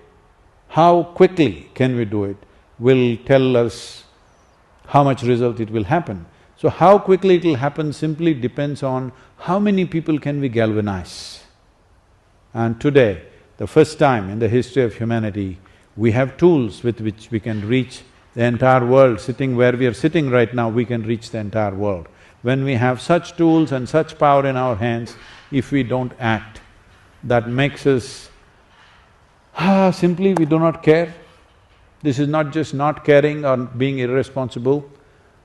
how quickly can we do it will tell us how much result it will happen. So how quickly it will happen simply depends on how many people can we galvanize. And today, the first time in the history of humanity, we have tools with which we can reach the entire world. Sitting where we are sitting right now, we can reach the entire world. When we have such tools and such power in our hands, if we don't act, that makes us… simply we do not care. This is not just not caring or being irresponsible.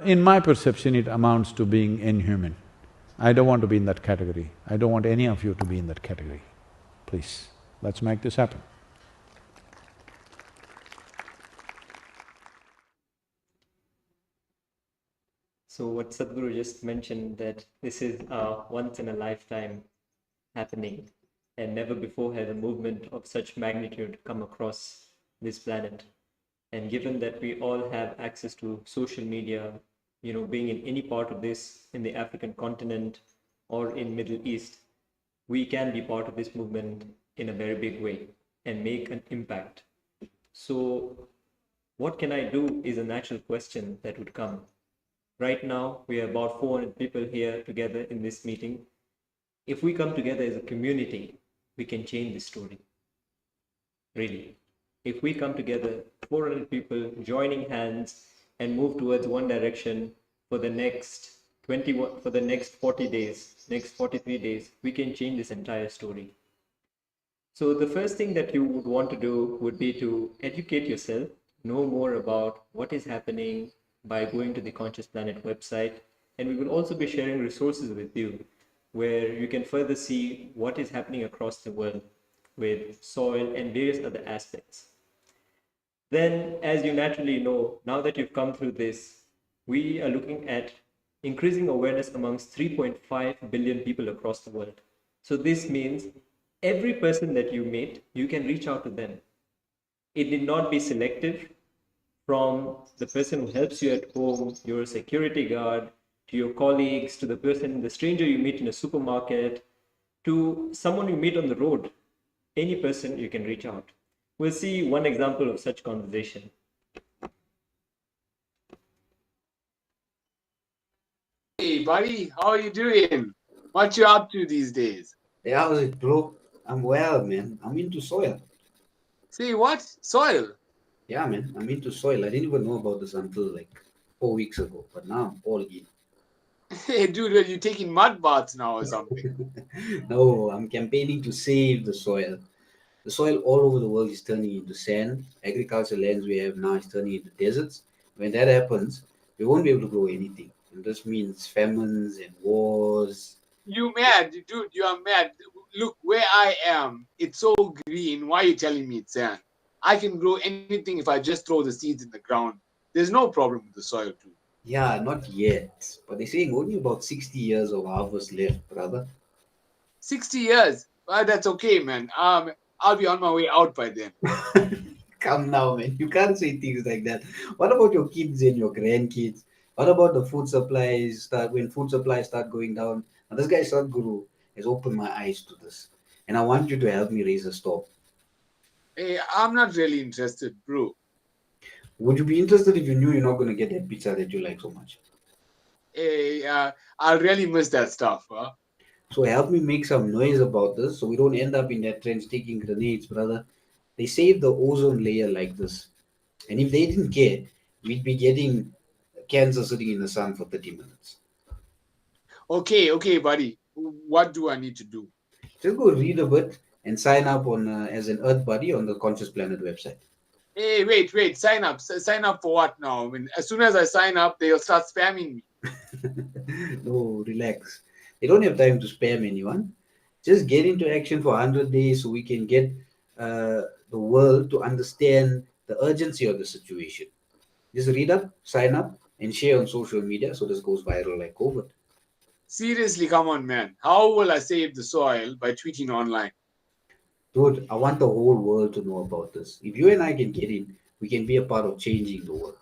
In my perception, it amounts to being inhuman. I don't want to be in that category. I don't want any of you to be in that category. Please, let's make this happen. So what Sadhguru just mentioned, that this is once in a lifetime happening, and never before had a movement of such magnitude come across this planet. And given that we all have access to social media, being in any part of this, in the African continent or in Middle East, we can be part of this movement in a very big way and make an impact. So what can I do is a natural question that would come. Right now, we are about 400 people here together in this meeting. If we come together as a community, we can change the story, really. if we come together, 400 people joining hands and move towards one direction for the next 21, for the next 40 days, next 43 days, we can change this entire story. So the first thing that you would want to do would be to educate yourself, know more about what is happening by going to the Conscious Planet website. And we will also be sharing resources with you where you can further see what is happening across the world with soil and various other aspects. Then, as you naturally know, now that you've come through this, we are looking at increasing awareness amongst 3.5 billion people across the world. So this means every person that you meet, you can reach out to them. It need not be selective, from the person who helps you at home, your security guard, to your colleagues, to the person, the stranger you meet in a supermarket, to someone you meet on the road. Any person you can reach out. We'll see one example of such conversation. Hey, buddy, how are you doing? What you up to these days? Hey, how's it, bro? I'm well, man. I'm into soil. See what? Soil? Yeah, man. I'm into soil. I didn't even know about this until like 4 weeks ago, but now I'm all in. Hey, dude, are you taking mud baths now or something? No, I'm campaigning to save the soil. The soil all over the world is turning into sand. Agricultural lands we have now is turning into deserts. When that happens, we won't be able to grow anything. And this means famines and wars. You mad, dude? You are mad. Look, where I am, it's so green. Why are you telling me it's sand? I can grow anything if I just throw the seeds in the ground. There's no problem with the soil, too. Yeah, not yet. But they're saying only about 60 years of harvest left, brother. 60 years? Well, that's okay, man. I'll be on my way out by then. Come now, man. You can't say things like that. What about your kids and your grandkids? What about the food supplies when food supplies start going down? Now, this guy Sadhguru has opened my eyes to this. And I want you to help me raise a stop. Hey, I'm not really interested, bro. Would you be interested if you knew you're not going to get that pizza that you like so much? Hey, I'll really miss that stuff, huh? So help me make some noise about this so we don't end up in that trench taking grenades, brother. They saved the ozone layer like this. And if they didn't care, we'd be getting cancer sitting in the sun for 30 minutes. Okay, buddy. What do I need to do? Just go read a bit and sign up on as an Earth Buddy on the Conscious Planet website. Hey, wait. Sign up. Sign up for what now? I mean, as soon as I sign up, they'll start spamming me. No, relax. They don't have time to spam anyone. Just get into action for 100 days so we can get the world to understand the urgency of the situation. Just read up, sign up, and share on social media so this goes viral like COVID. Seriously, come on, man. How will I save the soil by tweeting online? Dude, I want the whole world to know about this. If you and I can get in, we can be a part of changing the world.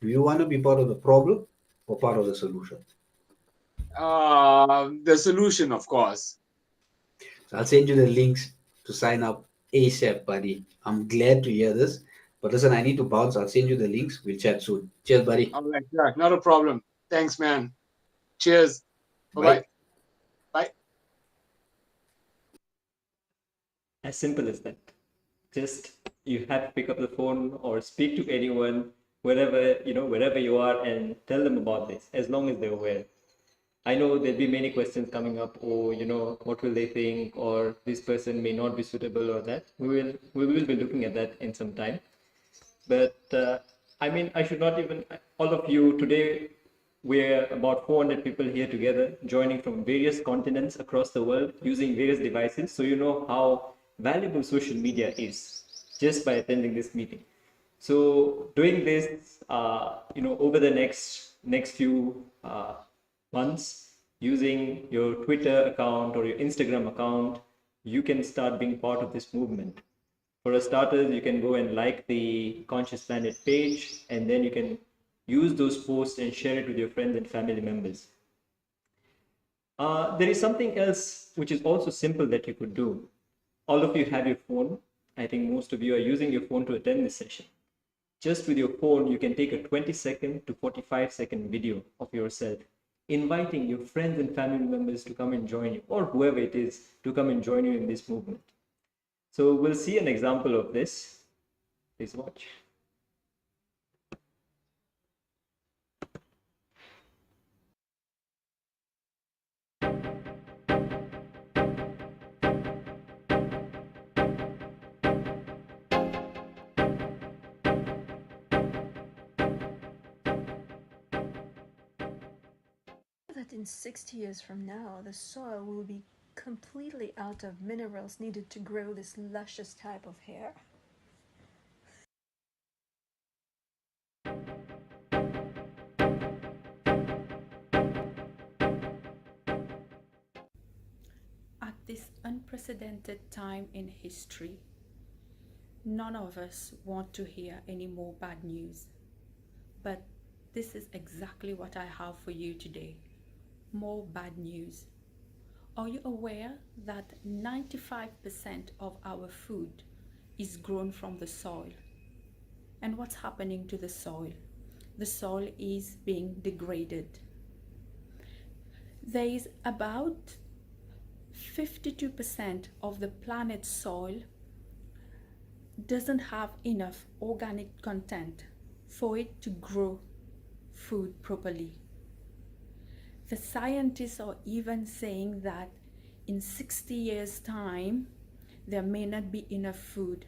Do you want to be part of the problem or part of the solution? The solution, of course. So I'll send you the links to sign up ASAP, buddy. I'm glad to hear this. But listen, I need to bounce. I'll send you the links. We'll chat soon. Cheers, buddy. All right, yeah, not a problem. Thanks, man. Cheers. Bye-bye. Bye. As simple as that. Just you have to pick up the phone or speak to anyone, wherever you are, and tell them about this, as long as they're aware. I know there'll be many questions coming up, what will they think, or this person may not be suitable, or that. We will be looking at that in some time. But I should not even, all of you today, we're about 400 people here together, joining from various continents across the world, using various devices. So you know how valuable social media is just by attending this meeting. So doing this, over the next few months, using your Twitter account or your Instagram account, you can start being part of this movement. For a starters, you can go and like the Conscious Planet page, and then you can use those posts and share it with your friends and family members. There is something else which is also simple that you could do. All of you have your phone. I think most of you are using your phone to attend this session. Just with your phone, you can take a 20-second to 45-second video of yourself, inviting your friends and family members to come and join you, or whoever it is to come and join you in this movement. So we'll see an example of this. Please watch. That in 60 years from now, the soil will be completely out of minerals needed to grow this luscious type of hair. At this unprecedented time in history, none of us want to hear any more bad news. But this is exactly what I have for you today. More bad news. Are you aware that 95% of our food is grown from the soil? And what's happening to the soil? The soil is being degraded. There is about 52% of the planet's soil doesn't have enough organic content for it to grow food properly. The scientists are even saying that in 60 years' time, there may not be enough food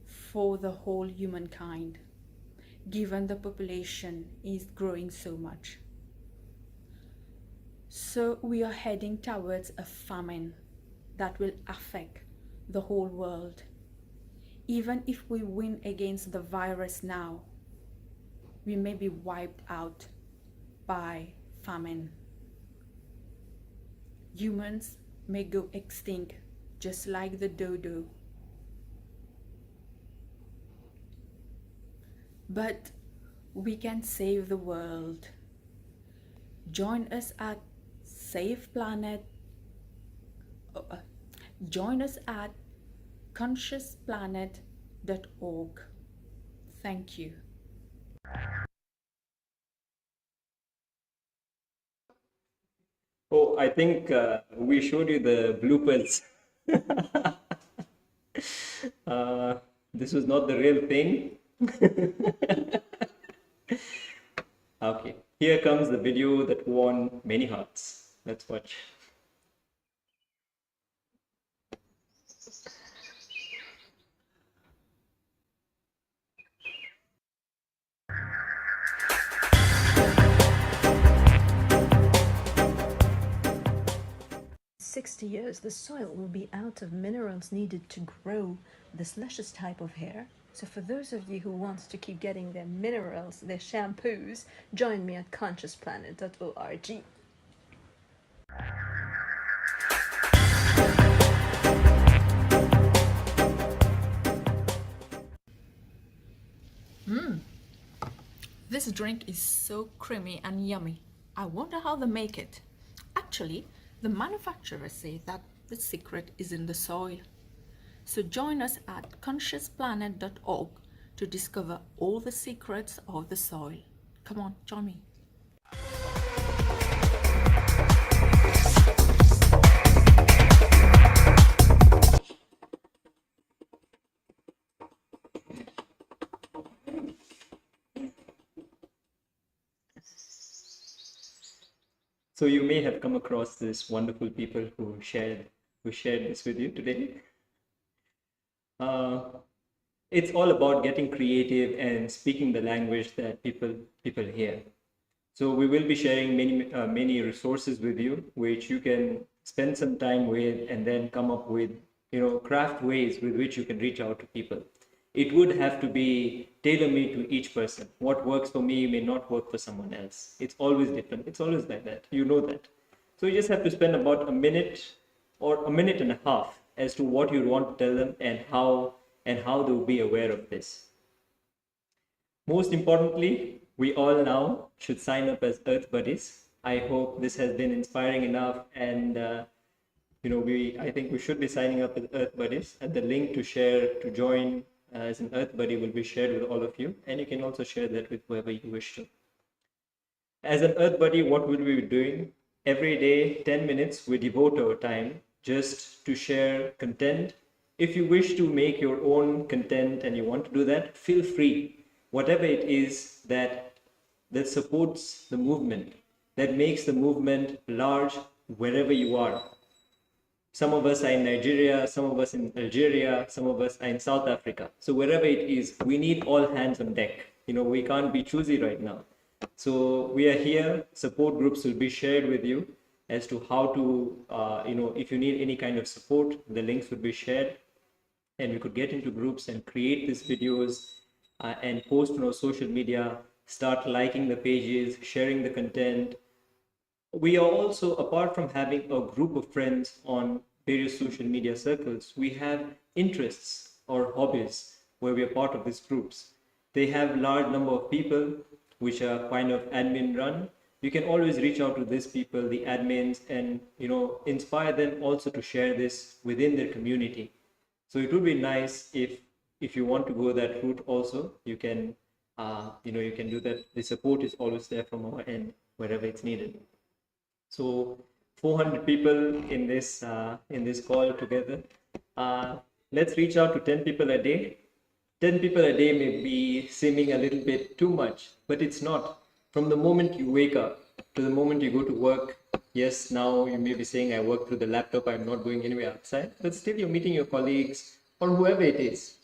for the whole humankind, given the population is growing so much. So we are heading towards a famine that will affect the whole world. Even if we win against the virus now, we may be wiped out by famine. Humans may go extinct just like the dodo. But we can save the world. Join us at Save Planet. Join us at consciousplanet.org. Thank you. Oh, I think we showed you the bloopers. This was not the real thing. Okay, here comes the video that won many hearts. Let's watch. In 60 years, the soil will be out of minerals needed to grow this luscious type of hair. So for those of you who want to keep getting their minerals, their shampoos, join me at consciousplanet.org. This drink is so creamy and yummy. I wonder how they make it. Actually, the manufacturers say that the secret is in the soil. So join us at consciousplanet.org to discover all the secrets of the soil. Come on, join me. So you may have come across this wonderful people who shared this with you today. It's all about getting creative and speaking the language that people hear. So we will be sharing many resources with you, which you can spend some time with, and then come up with craft ways with which you can reach out to people. It would have to be tailor-made to each person. What works for me may not work for someone else. It's always different. It's always like that. You know that. So you just have to spend about a minute or a minute and a half as to what you want to tell them and how they'll be aware of this. Most importantly, we all now should sign up as Earth Buddies. I hope this has been inspiring enough, and I think we should be signing up as Earth Buddies, and the link to join as an Earth Buddy will be shared with all of you, and you can also share that with whoever you wish to. As an Earth Buddy, what will we be doing? Every day, 10 minutes, we devote our time just to share content If you wish to make your own content and you want to do that, feel free. Whatever it is that supports the movement, that makes the movement large wherever you are. Some of us are in Nigeria, some of us in Algeria, some of us are in South Africa. So wherever it is, we need all hands on deck. We can't be choosy right now. So we are here. Support groups will be shared with you as to how to, if you need any kind of support, the links would be shared, and we could get into groups and create these videos and post on our social media, start liking the pages, sharing the content. We are also, apart from having a group of friends on various social media circles, we have interests or hobbies where we are part of these groups. They have large number of people which are kind of admin run. You can always reach out to these people, the admins, and inspire them also to share this within their community. So it would be nice if you want to go that route also, you can you can do that. The support is always there from our end wherever it's needed. So 400 people in this call together. Let's reach out to 10 people a day. 10 people a day may be seeming a little bit too much, but it's not. From the moment you wake up to the moment you go to work, yes, now you may be saying, I work through the laptop, I'm not going anywhere outside, but still you're meeting your colleagues or whoever it is.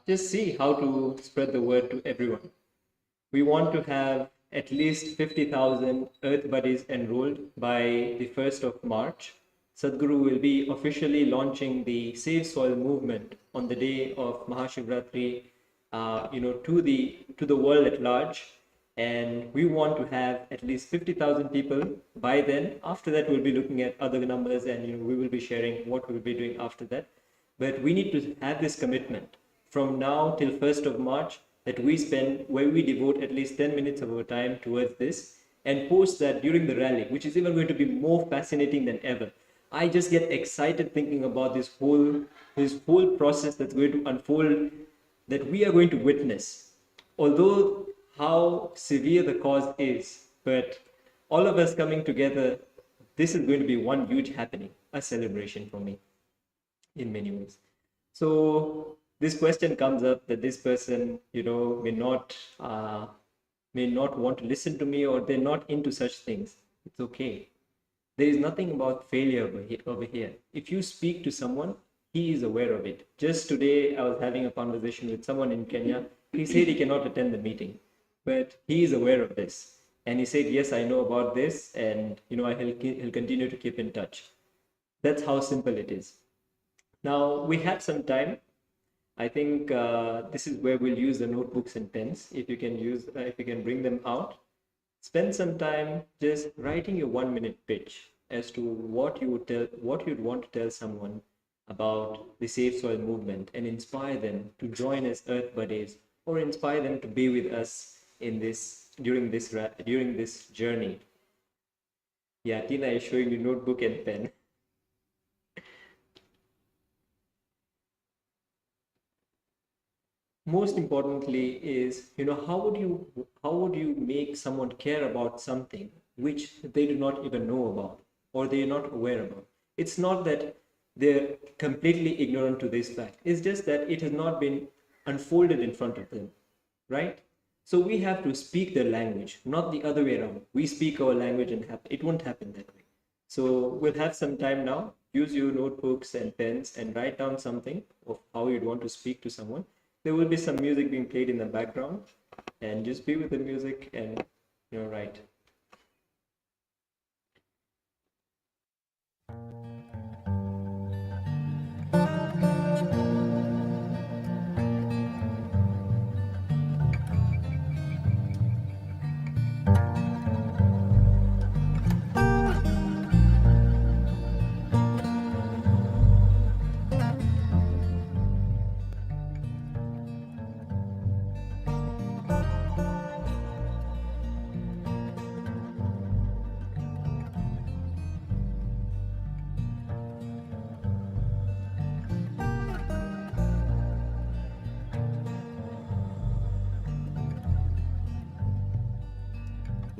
Just see how to spread the word to everyone. We want to have at least 50,000 Earth Buddies enrolled by the 1st of March. Sadhguru will be officially launching the Save Soil movement on the day of Mahashivratri, to the world at large. And we want to have at least 50,000 people by then. After that, we'll be looking at other numbers, and we will be sharing what we'll be doing after that. But we need to have this commitment from now till 1st of March that where we devote at least 10 minutes of our time towards this, and post that during the rally, which is even going to be more fascinating than ever. I just get excited thinking about this whole process that's going to unfold, that we are going to witness. Although how severe the cause is, but all of us coming together, this is going to be one huge happening, a celebration for me in many ways. So this question comes up that this person, may not want to listen to me, or they're not into such things. It's okay. There is nothing about failure over here. If you speak to someone, he is aware of it. Just today, I was having a conversation with someone in Kenya. He said he cannot attend the meeting, but he is aware of this. And he said, yes, I know about this, and he'll continue to keep in touch. That's how simple it is. Now, we had some time. I think this is where we'll use the notebooks and pens. If you can bring them out. Spend some time just writing your 1-minute pitch as to what you'd want to tell someone about the Save Soil movement, and inspire them to join as Earth Buddies, or inspire them to be with us during this journey. Yeah, Tina is showing you notebook and pen. Most importantly is, how would you make someone care about something which they do not even know about, or they are not aware about? It's not that they're completely ignorant to this fact. It's just that it has not been unfolded in front of them, right? So we have to speak their language, not the other way around. We speak our language and it won't happen that way. So we'll have some time now. Use your notebooks and pens and write down something of how you'd want to speak to someone. There will be some music being played in the background, and just be with the music and write.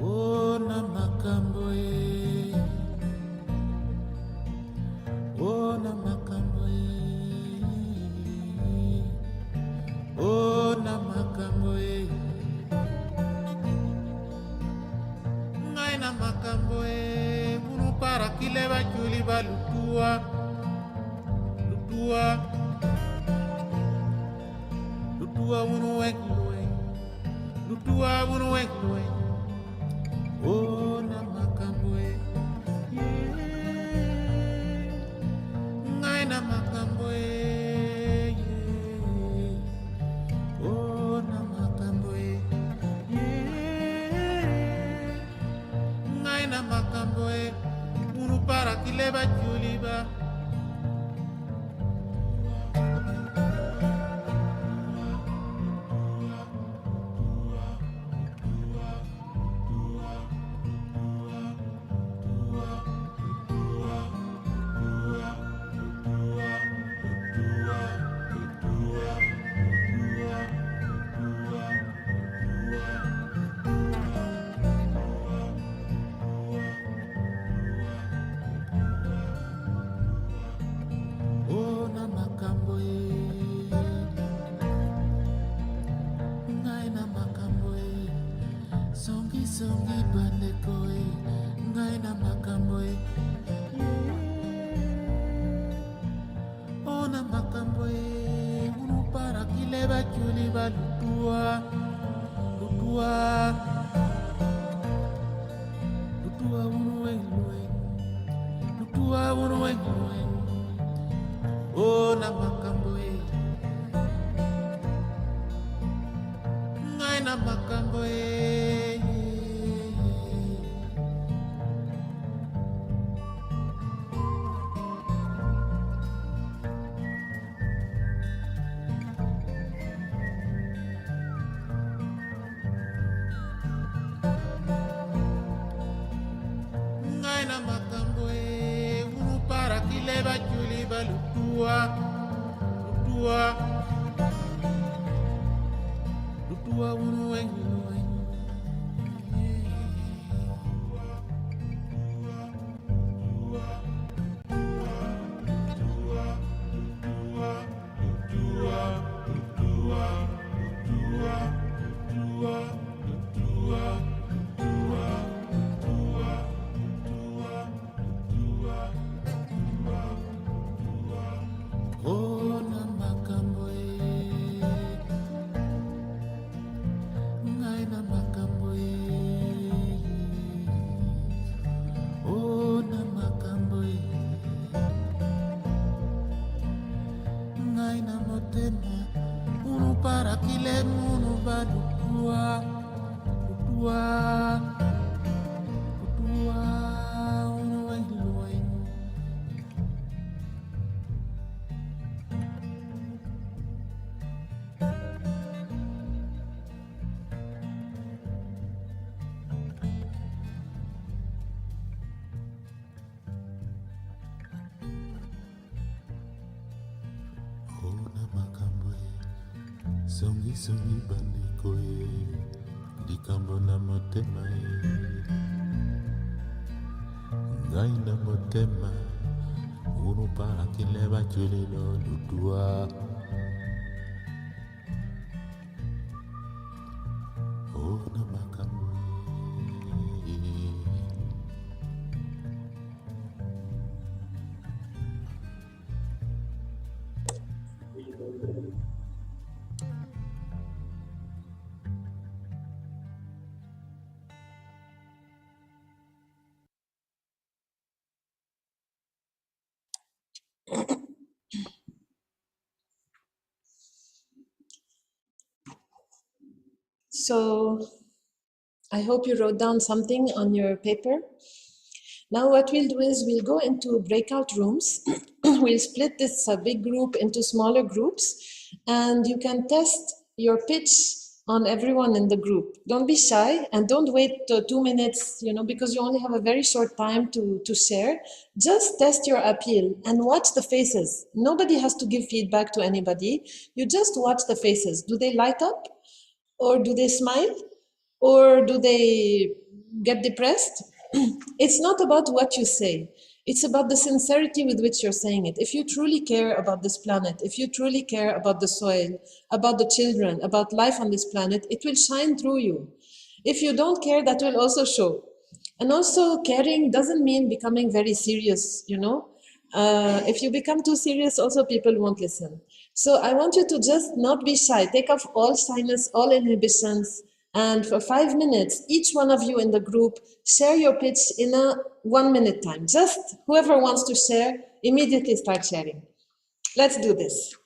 Ona makambo ye makamboe unu para kileba chuliba lutua unu wekluwe lutua unu wekluwe oh na makamboe ngai na makamboe oh na makamboe ngai na makamboe unu para kileba chuliba songi bandekoe ngai na makamboe ona makamboe unu para kileba chuliba lutua unu wenlue lutua unu wenlue ona makamboe ngai na makamboe lutua unu wenlue songi bandekoe likambo na motema ngai na motema unu para kileba chulilo lutua oh na makamboe So I hope you wrote down something on your paper. Now what we'll do is we'll go into breakout rooms. We'll split this big group into smaller groups, and you can test your pitch on everyone in the group. Don't be shy and don't wait 2 minutes, because you only have a very short time to share. Just test your appeal and watch the faces. Nobody has to give feedback to anybody. You just watch the faces. Do they light up? Or do they smile? Or do they get depressed? It's not about what you say. It's about the sincerity with which you're saying it. If you truly care about this planet, if you truly care about the soil, about the children, about life on this planet, it will shine through you. If you don't care, that will also show. And also caring doesn't mean becoming very serious, you know. If you become too serious, also people won't listen. So I want you to just not be shy. Take off all shyness, all inhibitions. And for 5 minutes, each one of you in the group, share your pitch in a 1 minute time. Just whoever wants to share, immediately start sharing. Let's do this.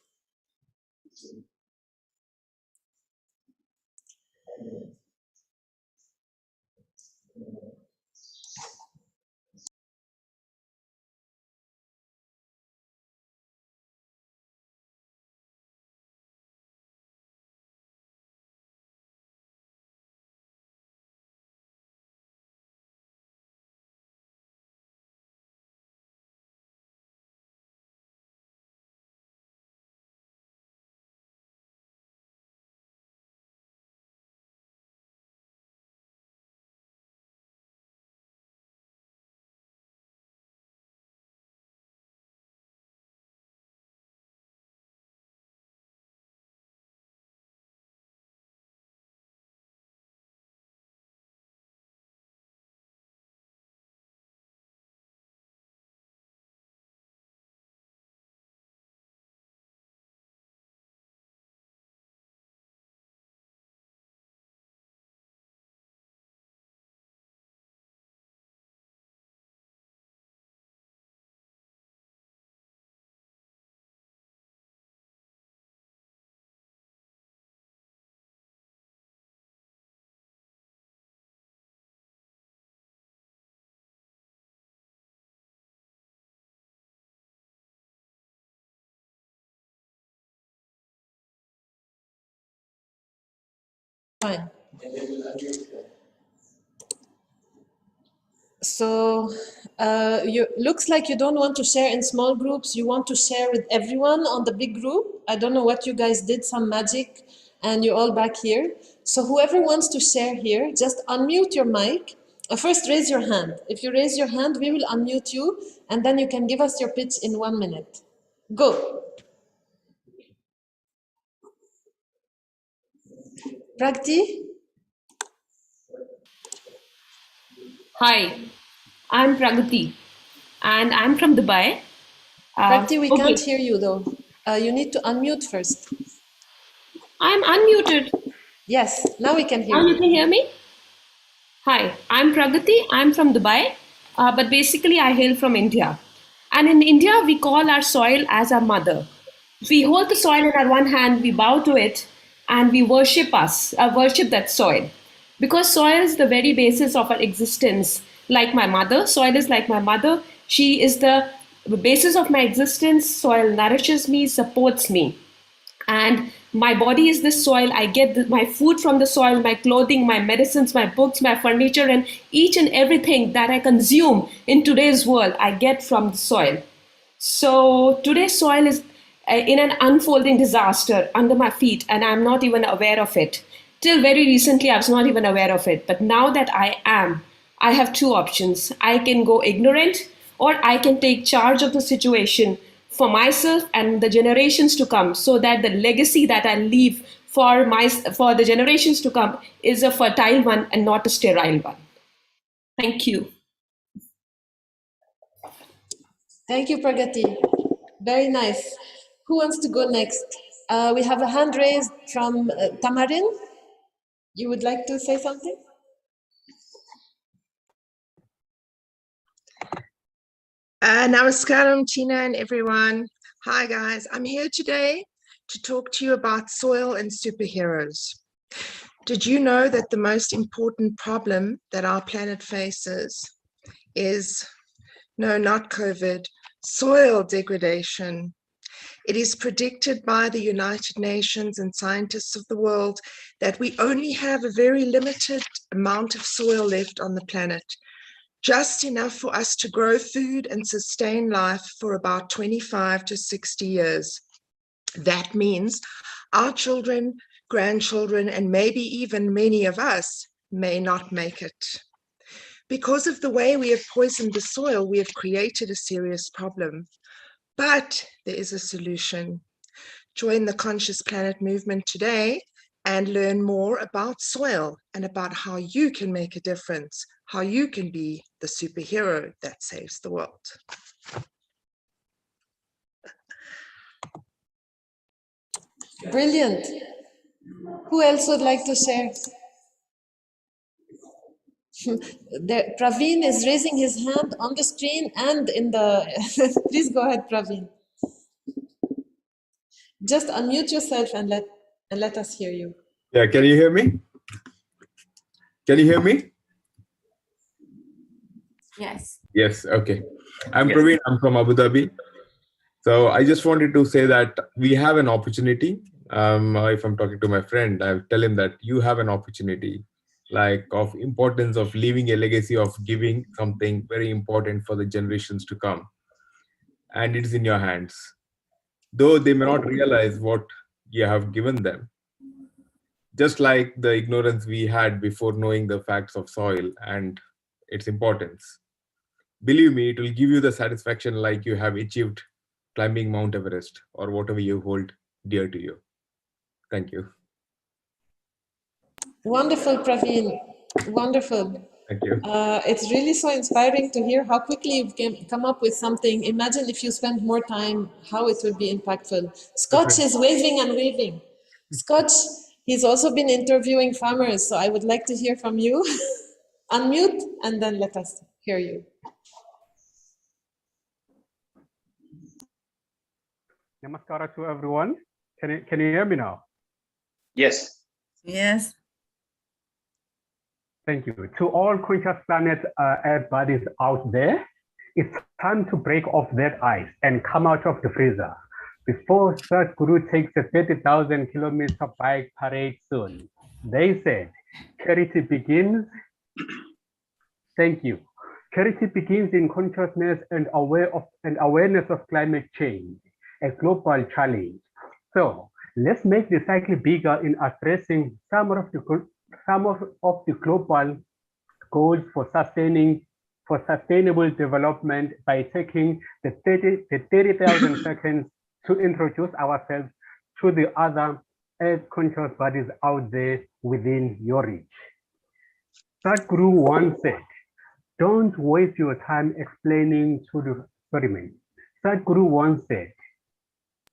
Fine. So you looks like you don't want to share in small groups. You want to share with everyone on the big group. I don't know what you guys did, some magic, and you're all back here. So whoever wants to share here, just unmute your mic. First, raise your hand. If you raise your hand, we will unmute you, and then you can give us your pitch in 1 minute. Go. Pragati? Hi, I'm Pragati and I'm from Dubai. Pragati, we okay. can't hear you though. You need to unmute first. I'm unmuted. Yes, now we can hear Now you. you can hear me? Hi, I'm Pragati. I'm from Dubai, but basically I hail from India. And in India, we call our soil as our mother. We hold the soil in our one hand, we bow to it, and we worship that soil. Because soil is the very basis of our existence. Like my mother, soil is like my mother. She is the basis of my existence. Soil nourishes me, supports me. And my body is this soil. I get my food from the soil, my clothing, my medicines, my books, my furniture, and each and everything that I consume in today's world, I get from the soil. So today's soil is in an unfolding disaster under my feet, and I'm not even aware of it. Till very recently, I was not even aware of it. But now that I am, I have two options. I can go ignorant, or I can take charge of the situation for myself and the generations to come, so that the legacy that I leave for the generations to come is a fertile one and not a sterile one. Thank you. Thank you, Pragati. Very nice. Who wants to go next? We have a hand raised from Tamarin. You would like to say something? Namaskaram, Tina and everyone. Hi, guys. I'm here today to talk to you about soil and superheroes. Did you know that the most important problem that our planet faces is, no, not COVID, soil degradation? It is predicted by the United Nations and scientists of the world that we only have a very limited amount of soil left on the planet, just enough for us to grow food and sustain life for about 25 to 60 years. That means our children, grandchildren, and maybe even many of us may not make it. Because of the way we have poisoned the soil, we have created a serious problem. But there is a solution. Join the Conscious Planet movement today and learn more about soil and about how you can make a difference, how you can be the superhero that saves the world. Brilliant. Who else would like to share? Praveen is raising his hand on the screen and in the... Please go ahead, Praveen. Just unmute yourself and let us hear you. Yeah, can you hear me? Can you hear me? Yes. Yes, okay. I'm Praveen, I'm from Abu Dhabi. So I just wanted to say that we have an opportunity. If I'm talking to my friend, I'll tell him that you have an opportunity, like of importance of leaving a legacy of giving something very important for the generations to come. And it's in your hands. Though they may not realize what you have given them. Just like the ignorance we had before knowing the facts of soil and its importance. Believe me, it will give you the satisfaction like you have achieved climbing Mount Everest or whatever you hold dear to you. Thank you. Wonderful, Praveen. Wonderful. Thank you. It's really so inspiring to hear how quickly you've come up with something. Imagine if you spent more time, how it would be impactful. Scotch is waving and waving. Scotch, he's also been interviewing farmers, so I would like to hear from you. Unmute and then let us hear you. Namaskara to everyone. Can you hear me now? Yes. Yes. Thank you. To all conscious planet Earth bodies out there, it's time to break off that ice and come out of the freezer before Sadhguru takes a 30,000 kilometer bike parade soon. They said, charity begins. Thank you. Charity begins in consciousness and awareness of climate change, a global challenge. So let's make the cycle bigger in addressing some of the global goals for sustainable development by taking the 30,000 seconds to introduce ourselves to the other earth conscious bodies out there within your reach. Sadhguru once said, don't waste your time explaining to the experiment. Sadhguru once said,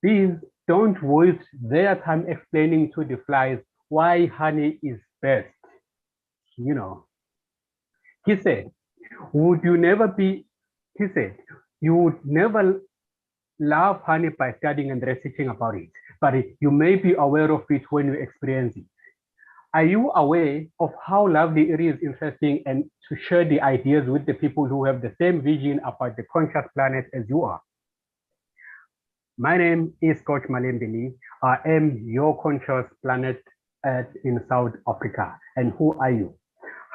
please don't waste their time explaining to the flies why honey is best. You know, he said, you would never love honey by studying and researching about it, but you may be aware of it when you experience it. Are you aware of how lovely it is interesting and to share the ideas with the people who have the same vision about the conscious planet as you are? My name is Coach Malembeli. I am your conscious planet Earth in South Africa. And who are you?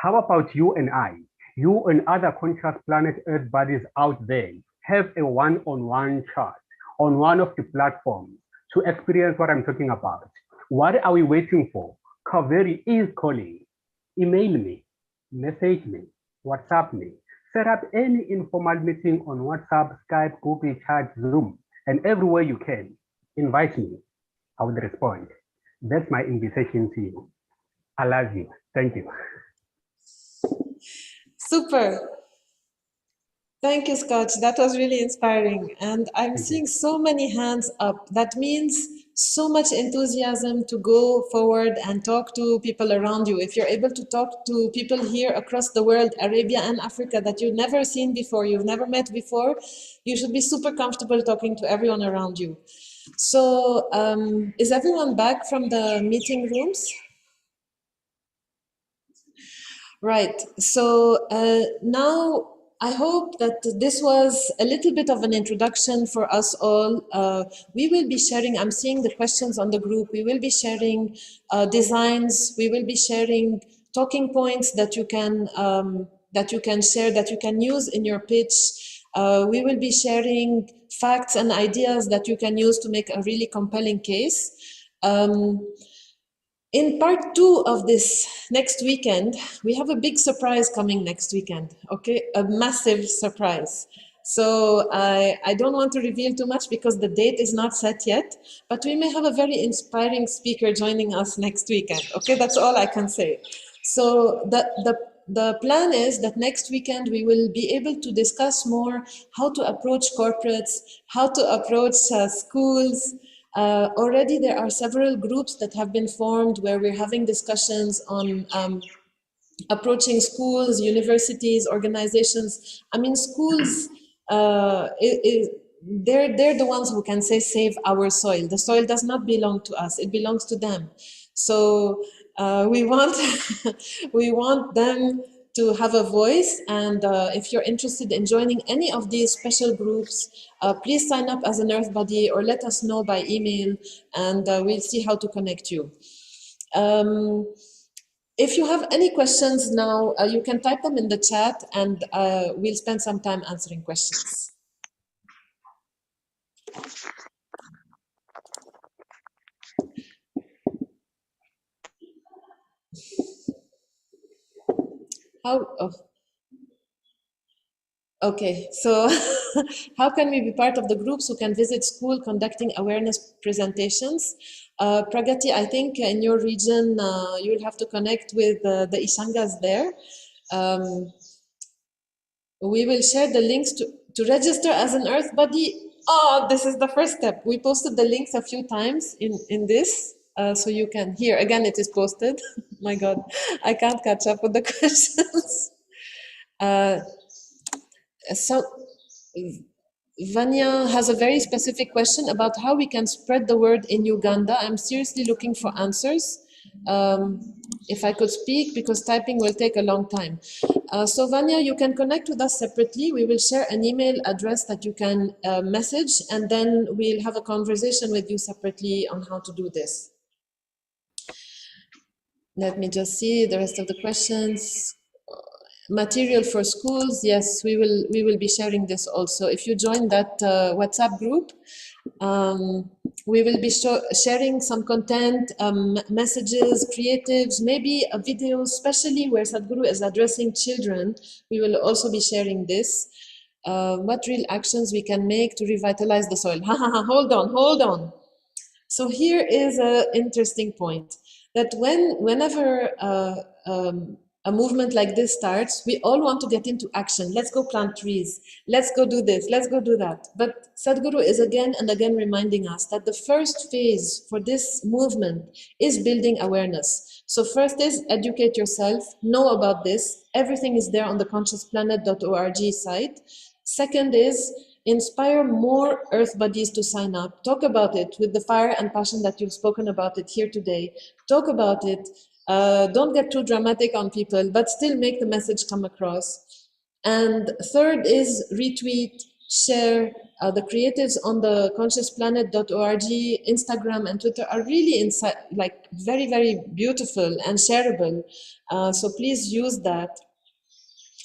How about you and I? You and other conscious planet Earth bodies out there have a one-on-one chat on one of the platforms to experience what I'm talking about. What are we waiting for? Kaveri is calling. Email me, message me, WhatsApp me. Set up any informal meeting on WhatsApp, Skype, Google Chat, Zoom, and everywhere you can. Invite me. I will respond. That's my invitation to you. I love you. Thank you. Super. Thank you, Scott. That was really inspiring. And I'm seeing so many hands up. That means so much enthusiasm to go forward and talk to people around you. If you're able to talk to people here across the world, Arabia and Africa, that you've never seen before, you've never met before, you should be super comfortable talking to everyone around you. So is everyone back from the meeting rooms? Right. So now I hope that this was a little bit of an introduction for us all. We will be sharing, I'm seeing the questions on the group, we will be sharing designs, we will be sharing talking points that you can share, that you can use in your pitch. We will be sharing facts and ideas that you can use to make a really compelling case. In part 2 of this next weekend, we have a big surprise coming next weekend, okay? A massive surprise. So I don't want to reveal too much because the date is not set yet, but we may have a very inspiring speaker joining us next weekend. Okay, that's all I can say. So the plan is that next weekend we will be able to discuss more how to approach corporates, how to approach schools. Already there are several groups that have been formed where we're having discussions on approaching schools, universities, organizations. I mean, schools, they're the ones who can say, save our soil. The soil does not belong to us, it belongs to them. So we want we want them to have a voice, and if you're interested in joining any of these special groups, please sign up as an Earth Buddy or let us know by email, and we'll see how to connect you. If you have any questions now, you can type them in the chat, and we'll spend some time answering questions. Okay, so how can we be part of the groups who can visit school conducting awareness presentations? Pragati, I think in your region, you'll have to connect with the Ishangas there. We will share the links to register as an Earth Buddy. Oh, this is the first step. We posted the links a few times in this, so you can hear. Again, it is posted. My God, I can't catch up with the questions. So Vanya has a very specific question about how we can spread the word in Uganda. I'm seriously looking for answers. If I could speak, because typing will take a long time. So Vanya, you can connect with us separately. We will share an email address that you can message, and then we'll have a conversation with you separately on how to do this. Let me just see the rest of the questions. Material for schools, yes, we will be sharing this also. If you join that WhatsApp group, we will be sharing some content, messages, creatives, maybe a video, especially where Sadhguru is addressing children. We will also be sharing this. What real actions we can make to revitalize the soil? Hold on. So here is an interesting point, that whenever a movement like this starts, we all want to get into action. Let's go plant trees. Let's go do this. Let's go do that. But Sadhguru is again and again reminding us that the first phase for this movement is building awareness. So first is educate yourself, know about this. Everything is there on the consciousplanet.org site. Second is inspire more Earth Buddies to sign up. Talk about it with the fire and passion that you've spoken about it here today. Talk about it. Don't get too dramatic on people, but still make the message come across. And third is retweet, share. The creatives on the consciousplanet.org, Instagram and Twitter are really very, very beautiful and shareable. So please use that.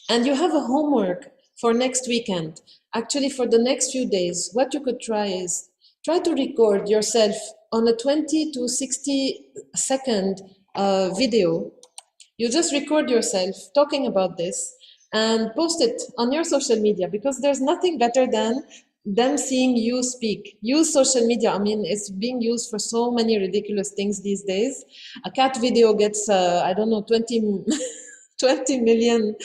And you have a homework for next weekend. Actually, for the next few days, what you could try is try to record yourself on a 20 to 60 second video. You just record yourself talking about this and post it on your social media, because there's nothing better than them seeing you speak. Use social media. I mean, it's being used for so many ridiculous things these days. A cat video gets, I don't know, 20 million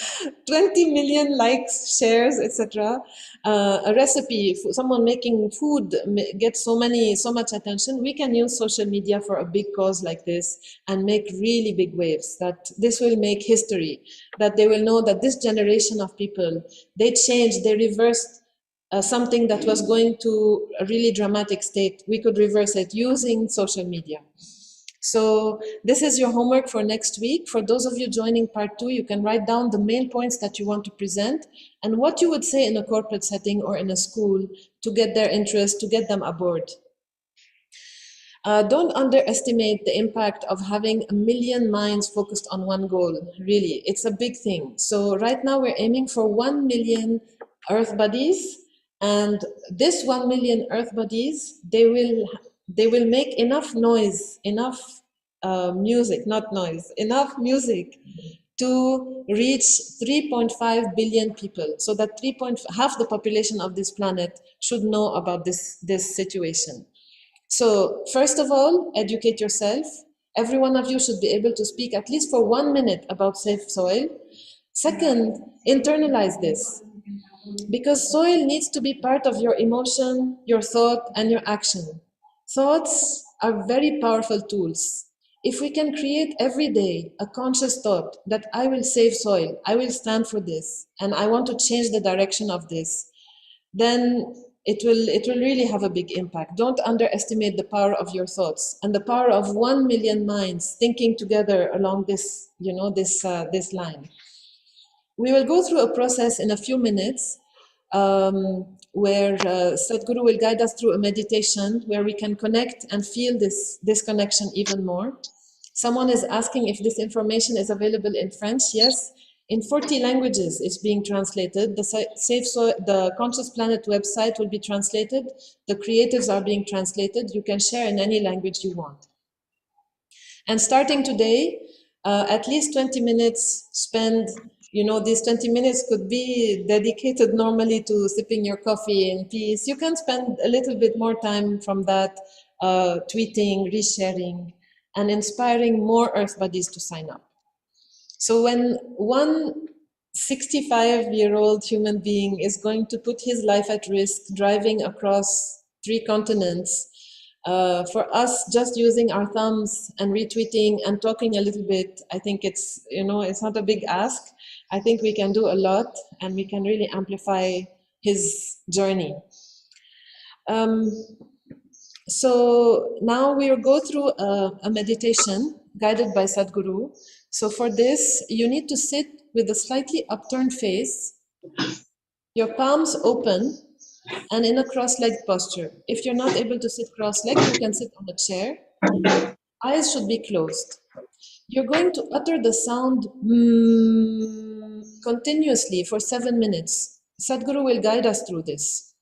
likes, shares, etc. A recipe, someone making food gets so much attention. We can use social media for a big cause like this and make really big waves. That this will make history, that they will know that this generation of people, they changed, they reversed something that was going to a really dramatic state. We could reverse it using social media. So this is your homework for next week. For those of you joining part 2, you can write down the main points that you want to present and what you would say in a corporate setting or in a school to get their interest, to get them aboard. Don't underestimate the impact of having 1 million minds focused on one goal. Really, it's a big thing. So right now we're aiming for 1 million Earth Buddies, and this 1 million Earth Buddies, they will make enough noise, enough music, not noise, enough music to reach 3.5 billion people, so that half the population of this planet should know about this situation. So first of all, educate yourself. Every one of you should be able to speak at least for 1 minute about safe soil. Second, internalize this, because soil needs to be part of your emotion, your thought, and your action. Thoughts are very powerful tools. If we can create every day a conscious thought that I will save soil, I will stand for this, and I want to change the direction of this, then it will really have a big impact. Don't underestimate the power of your thoughts and the power of 1 million minds thinking together along this, this line. We will go through a process in a few minutes where Sadhguru will guide us through a meditation where we can connect and feel this connection even more. Someone is asking if this information is available in French. Yes, in 40 languages it's being translated. The Conscious Planet website will be translated. The creatives are being translated. You can share in any language you want. And starting today, at least 20 minutes spend, these 20 minutes could be dedicated normally to sipping your coffee in peace. You can spend a little bit more time from that, tweeting, resharing, and inspiring more Earth Buddies to sign up. So when one 65-year-old human being is going to put his life at risk driving across 3 continents, for us just using our thumbs and retweeting and talking a little bit, I think it's not a big ask. I think we can do a lot, and we can really amplify his journey. So now we'll go through a meditation guided by Sadhguru. So for this, you need to sit with a slightly upturned face, your palms open, and in a cross-legged posture. If you're not able to sit cross-legged, you can sit on a chair. Eyes should be closed. You're going to utter the sound continuously for 7 minutes. Sadhguru will guide us through this.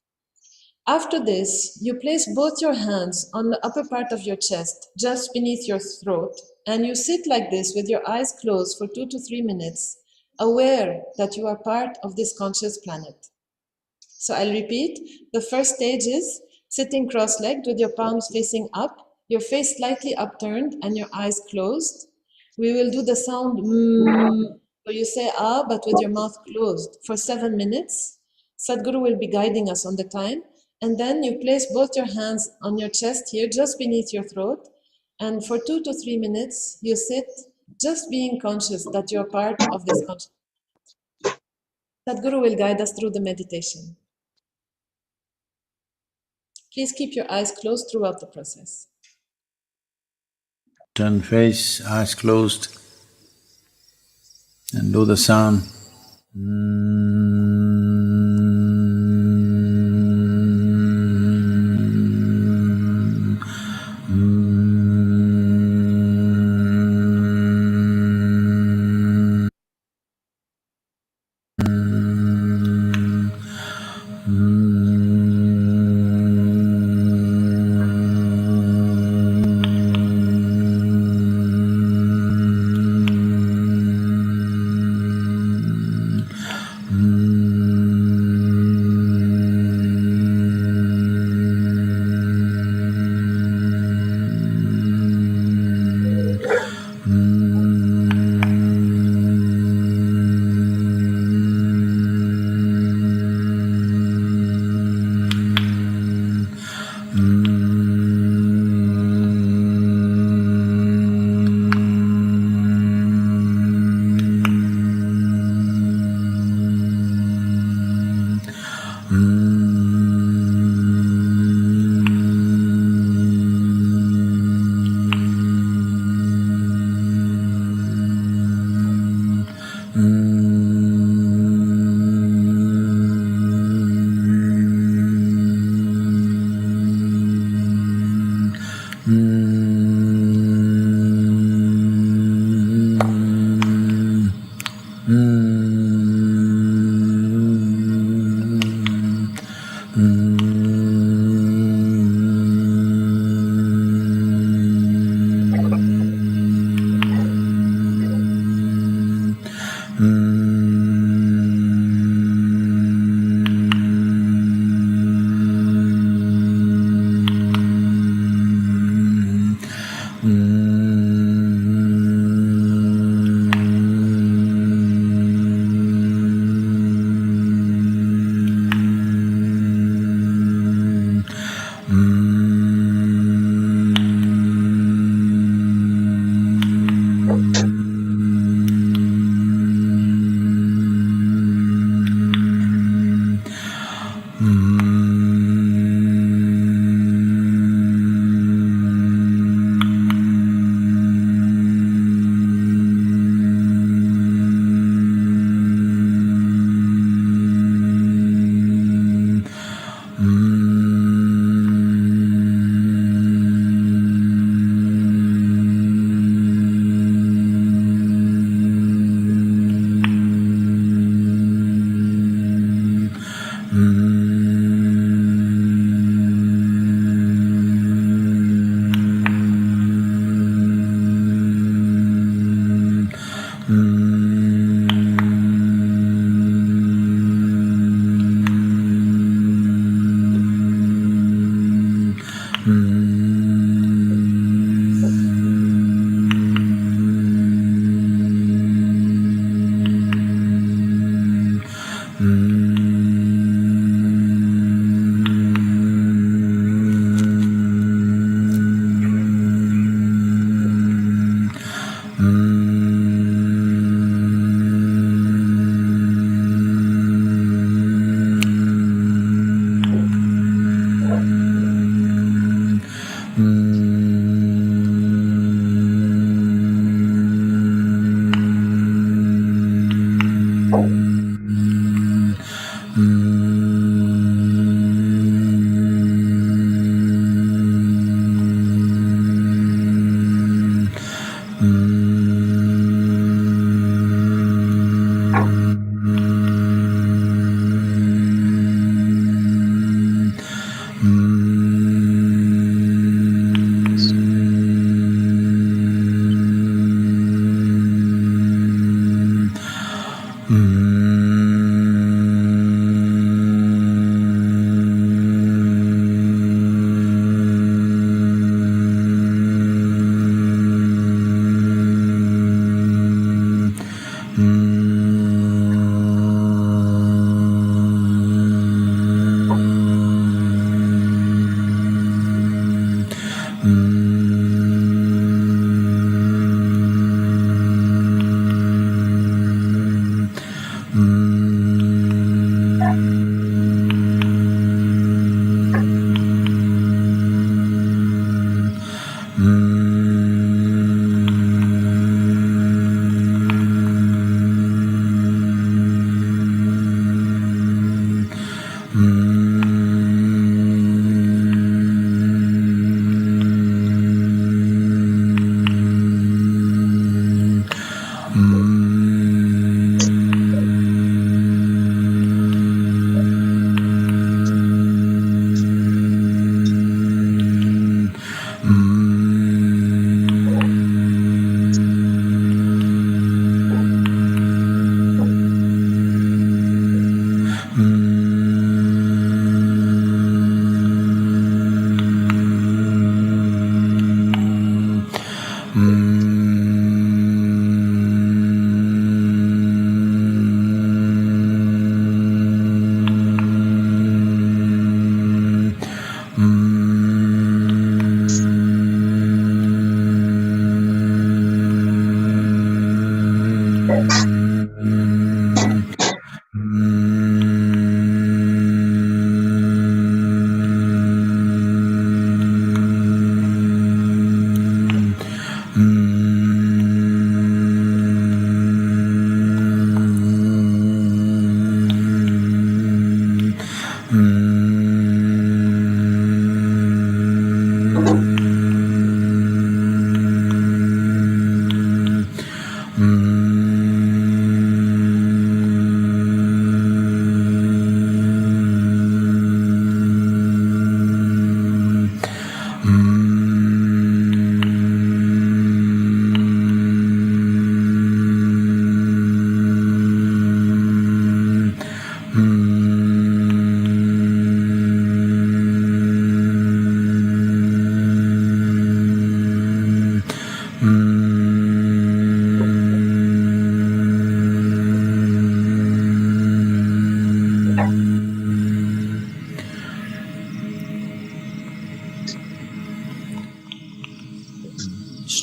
After this, you place both your hands on the upper part of your chest, just beneath your throat, and you sit like this with your eyes closed for 2 to 3 minutes, aware that you are part of this conscious planet. So I'll repeat. The first stage is sitting cross-legged with your palms facing up, your face slightly upturned, and your eyes closed. We will do the sound so you say ah, but with your mouth closed for 7 minutes. Sadhguru will be guiding us on the time. And then you place both your hands on your chest here, just beneath your throat. And for 2 to 3 minutes, you sit just being conscious that you're part of this consciousness. Sadhguru will guide us through the meditation. Please keep your eyes closed throughout the process. Turn face, eyes closed, and do the sound.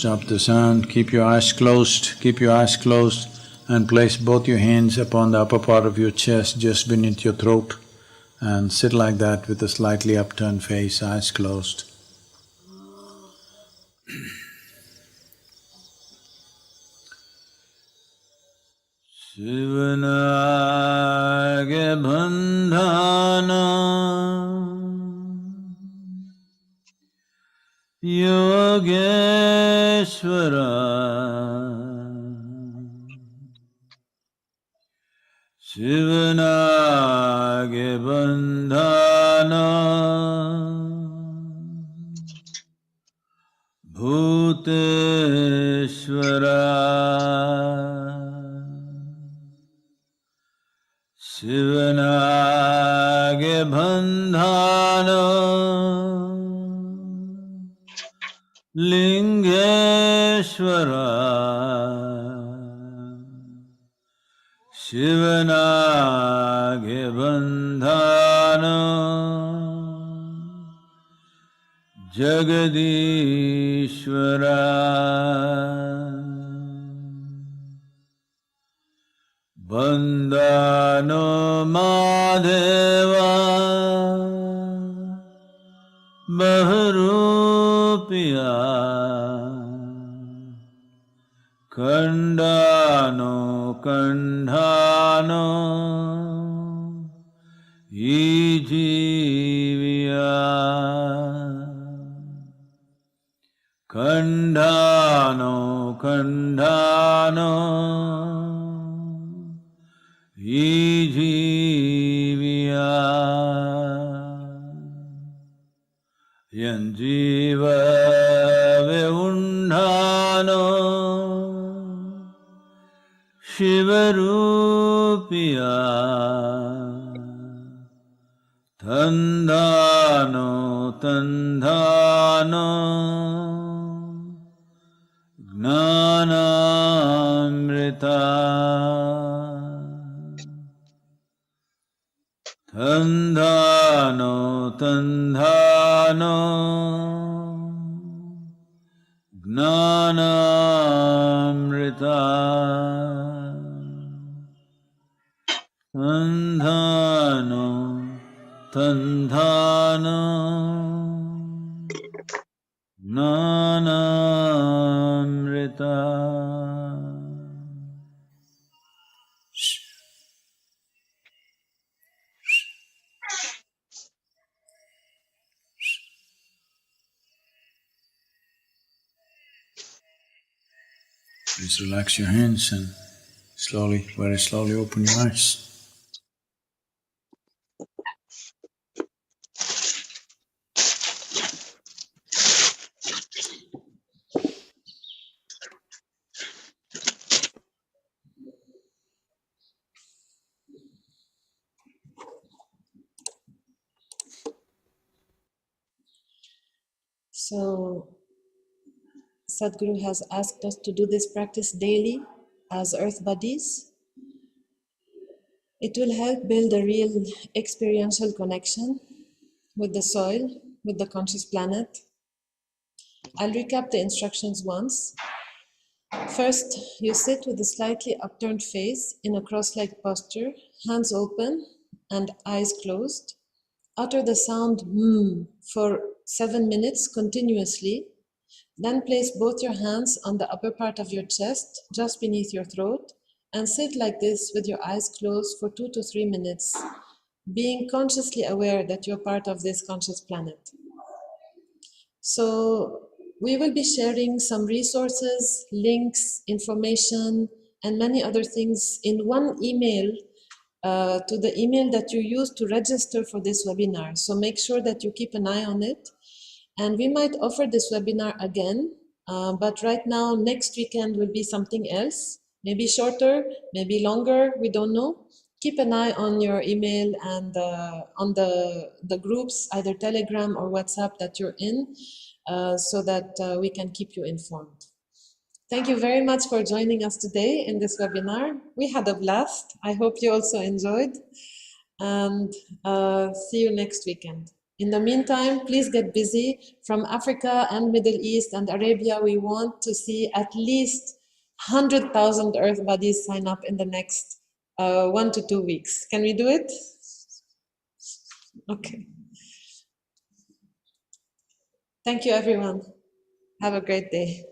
stop the sound, keep your eyes closed, and place both your hands upon the upper part of your chest, just beneath your throat, and sit like that with a slightly upturned face, eyes closed. Sivanage bandhana Yogeshwara Sivanage bandhana Bhuteshwara Sivanage bandhana Lingeshwara Sivanage bandhana Jagadishwara Bandhano Madheva Baharupiya Kandano Kandhano Ijiviya Kandhano Kandhano Ijiviya Yanjiva Veundhano Shivarupiya Tandhano Tandhano Gnanamrita Tandhano Tandhano Gnanamrita Tandhano Tandhano Gnanamrita. Please relax your hands and slowly, very slowly open your eyes. So, Sadhguru has asked us to do this practice daily as earth bodies. It will help build a real experiential connection with the soil, with the conscious planet. I'll recap the instructions once. First, you sit with a slightly upturned face in a cross-legged posture, hands open and eyes closed. Utter the sound for 7 minutes continuously. Then place both your hands on the upper part of your chest, just beneath your throat, and sit like this with your eyes closed for 2 to 3 minutes, being consciously aware that you're part of this conscious planet. So we will be sharing some resources, links, information, and many other things in one email to the email that you use to register for this webinar. So make sure that you keep an eye on it. And we might offer this webinar again, but right now, next weekend will be something else, maybe shorter, maybe longer, we don't know. Keep an eye on your email and on the groups, either Telegram or WhatsApp that you're in, so that we can keep you informed. Thank you very much for joining us today in this webinar. We had a blast. I hope you also enjoyed, and see you next weekend. In the meantime, please get busy. From Africa and Middle East and Arabia, we want to see at least 100,000 Earth bodies sign up in the next 1 to 2 weeks. Can we do it? Okay. Thank you, everyone. Have a great day.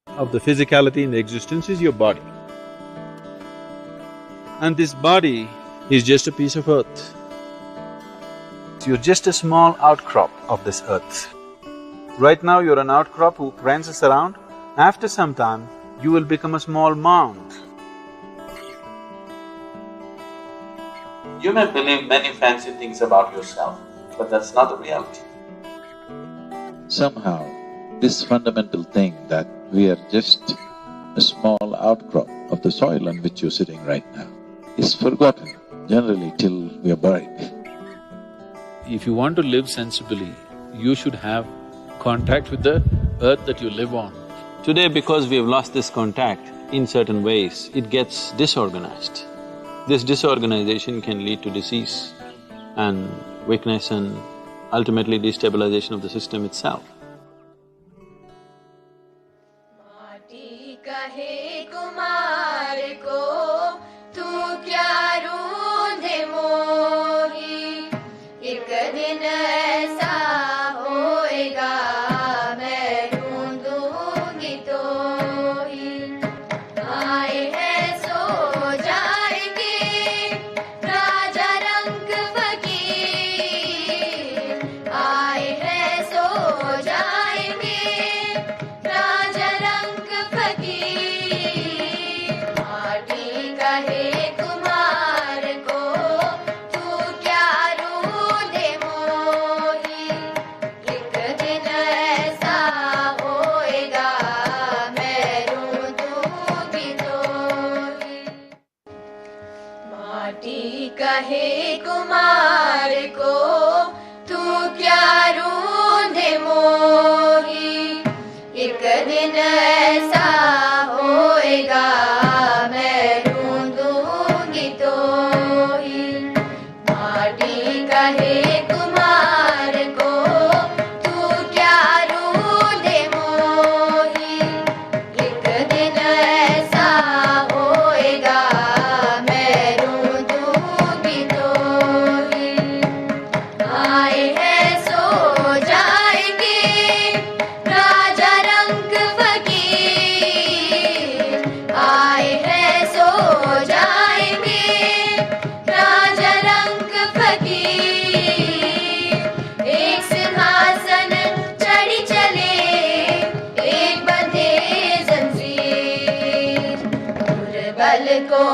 Of the physicality in existence is your body. And this body is just a piece of earth. You're just a small outcrop of this earth. Right now you're an outcrop who prances around. After some time, you will become a small mound. You may believe many fancy things about yourself, but that's not the reality. Somehow, this fundamental thing that we are just a small outcrop of the soil on which you're sitting right now is forgotten, generally till we are buried. If you want to live sensibly, you should have contact with the earth that you live on. Today, because we have lost this contact, in certain ways, it gets disorganized. This disorganization can lead to disease and weakness and ultimately destabilization of the system itself. कहे कुमार को तू क्या रूंधे मोही एक दिन ऐसा होएगा मैं रूंधूंगी तो ही माटी कहे कुमार को तू क्या रूंधे मोही एक दिन ऐसा होएगा को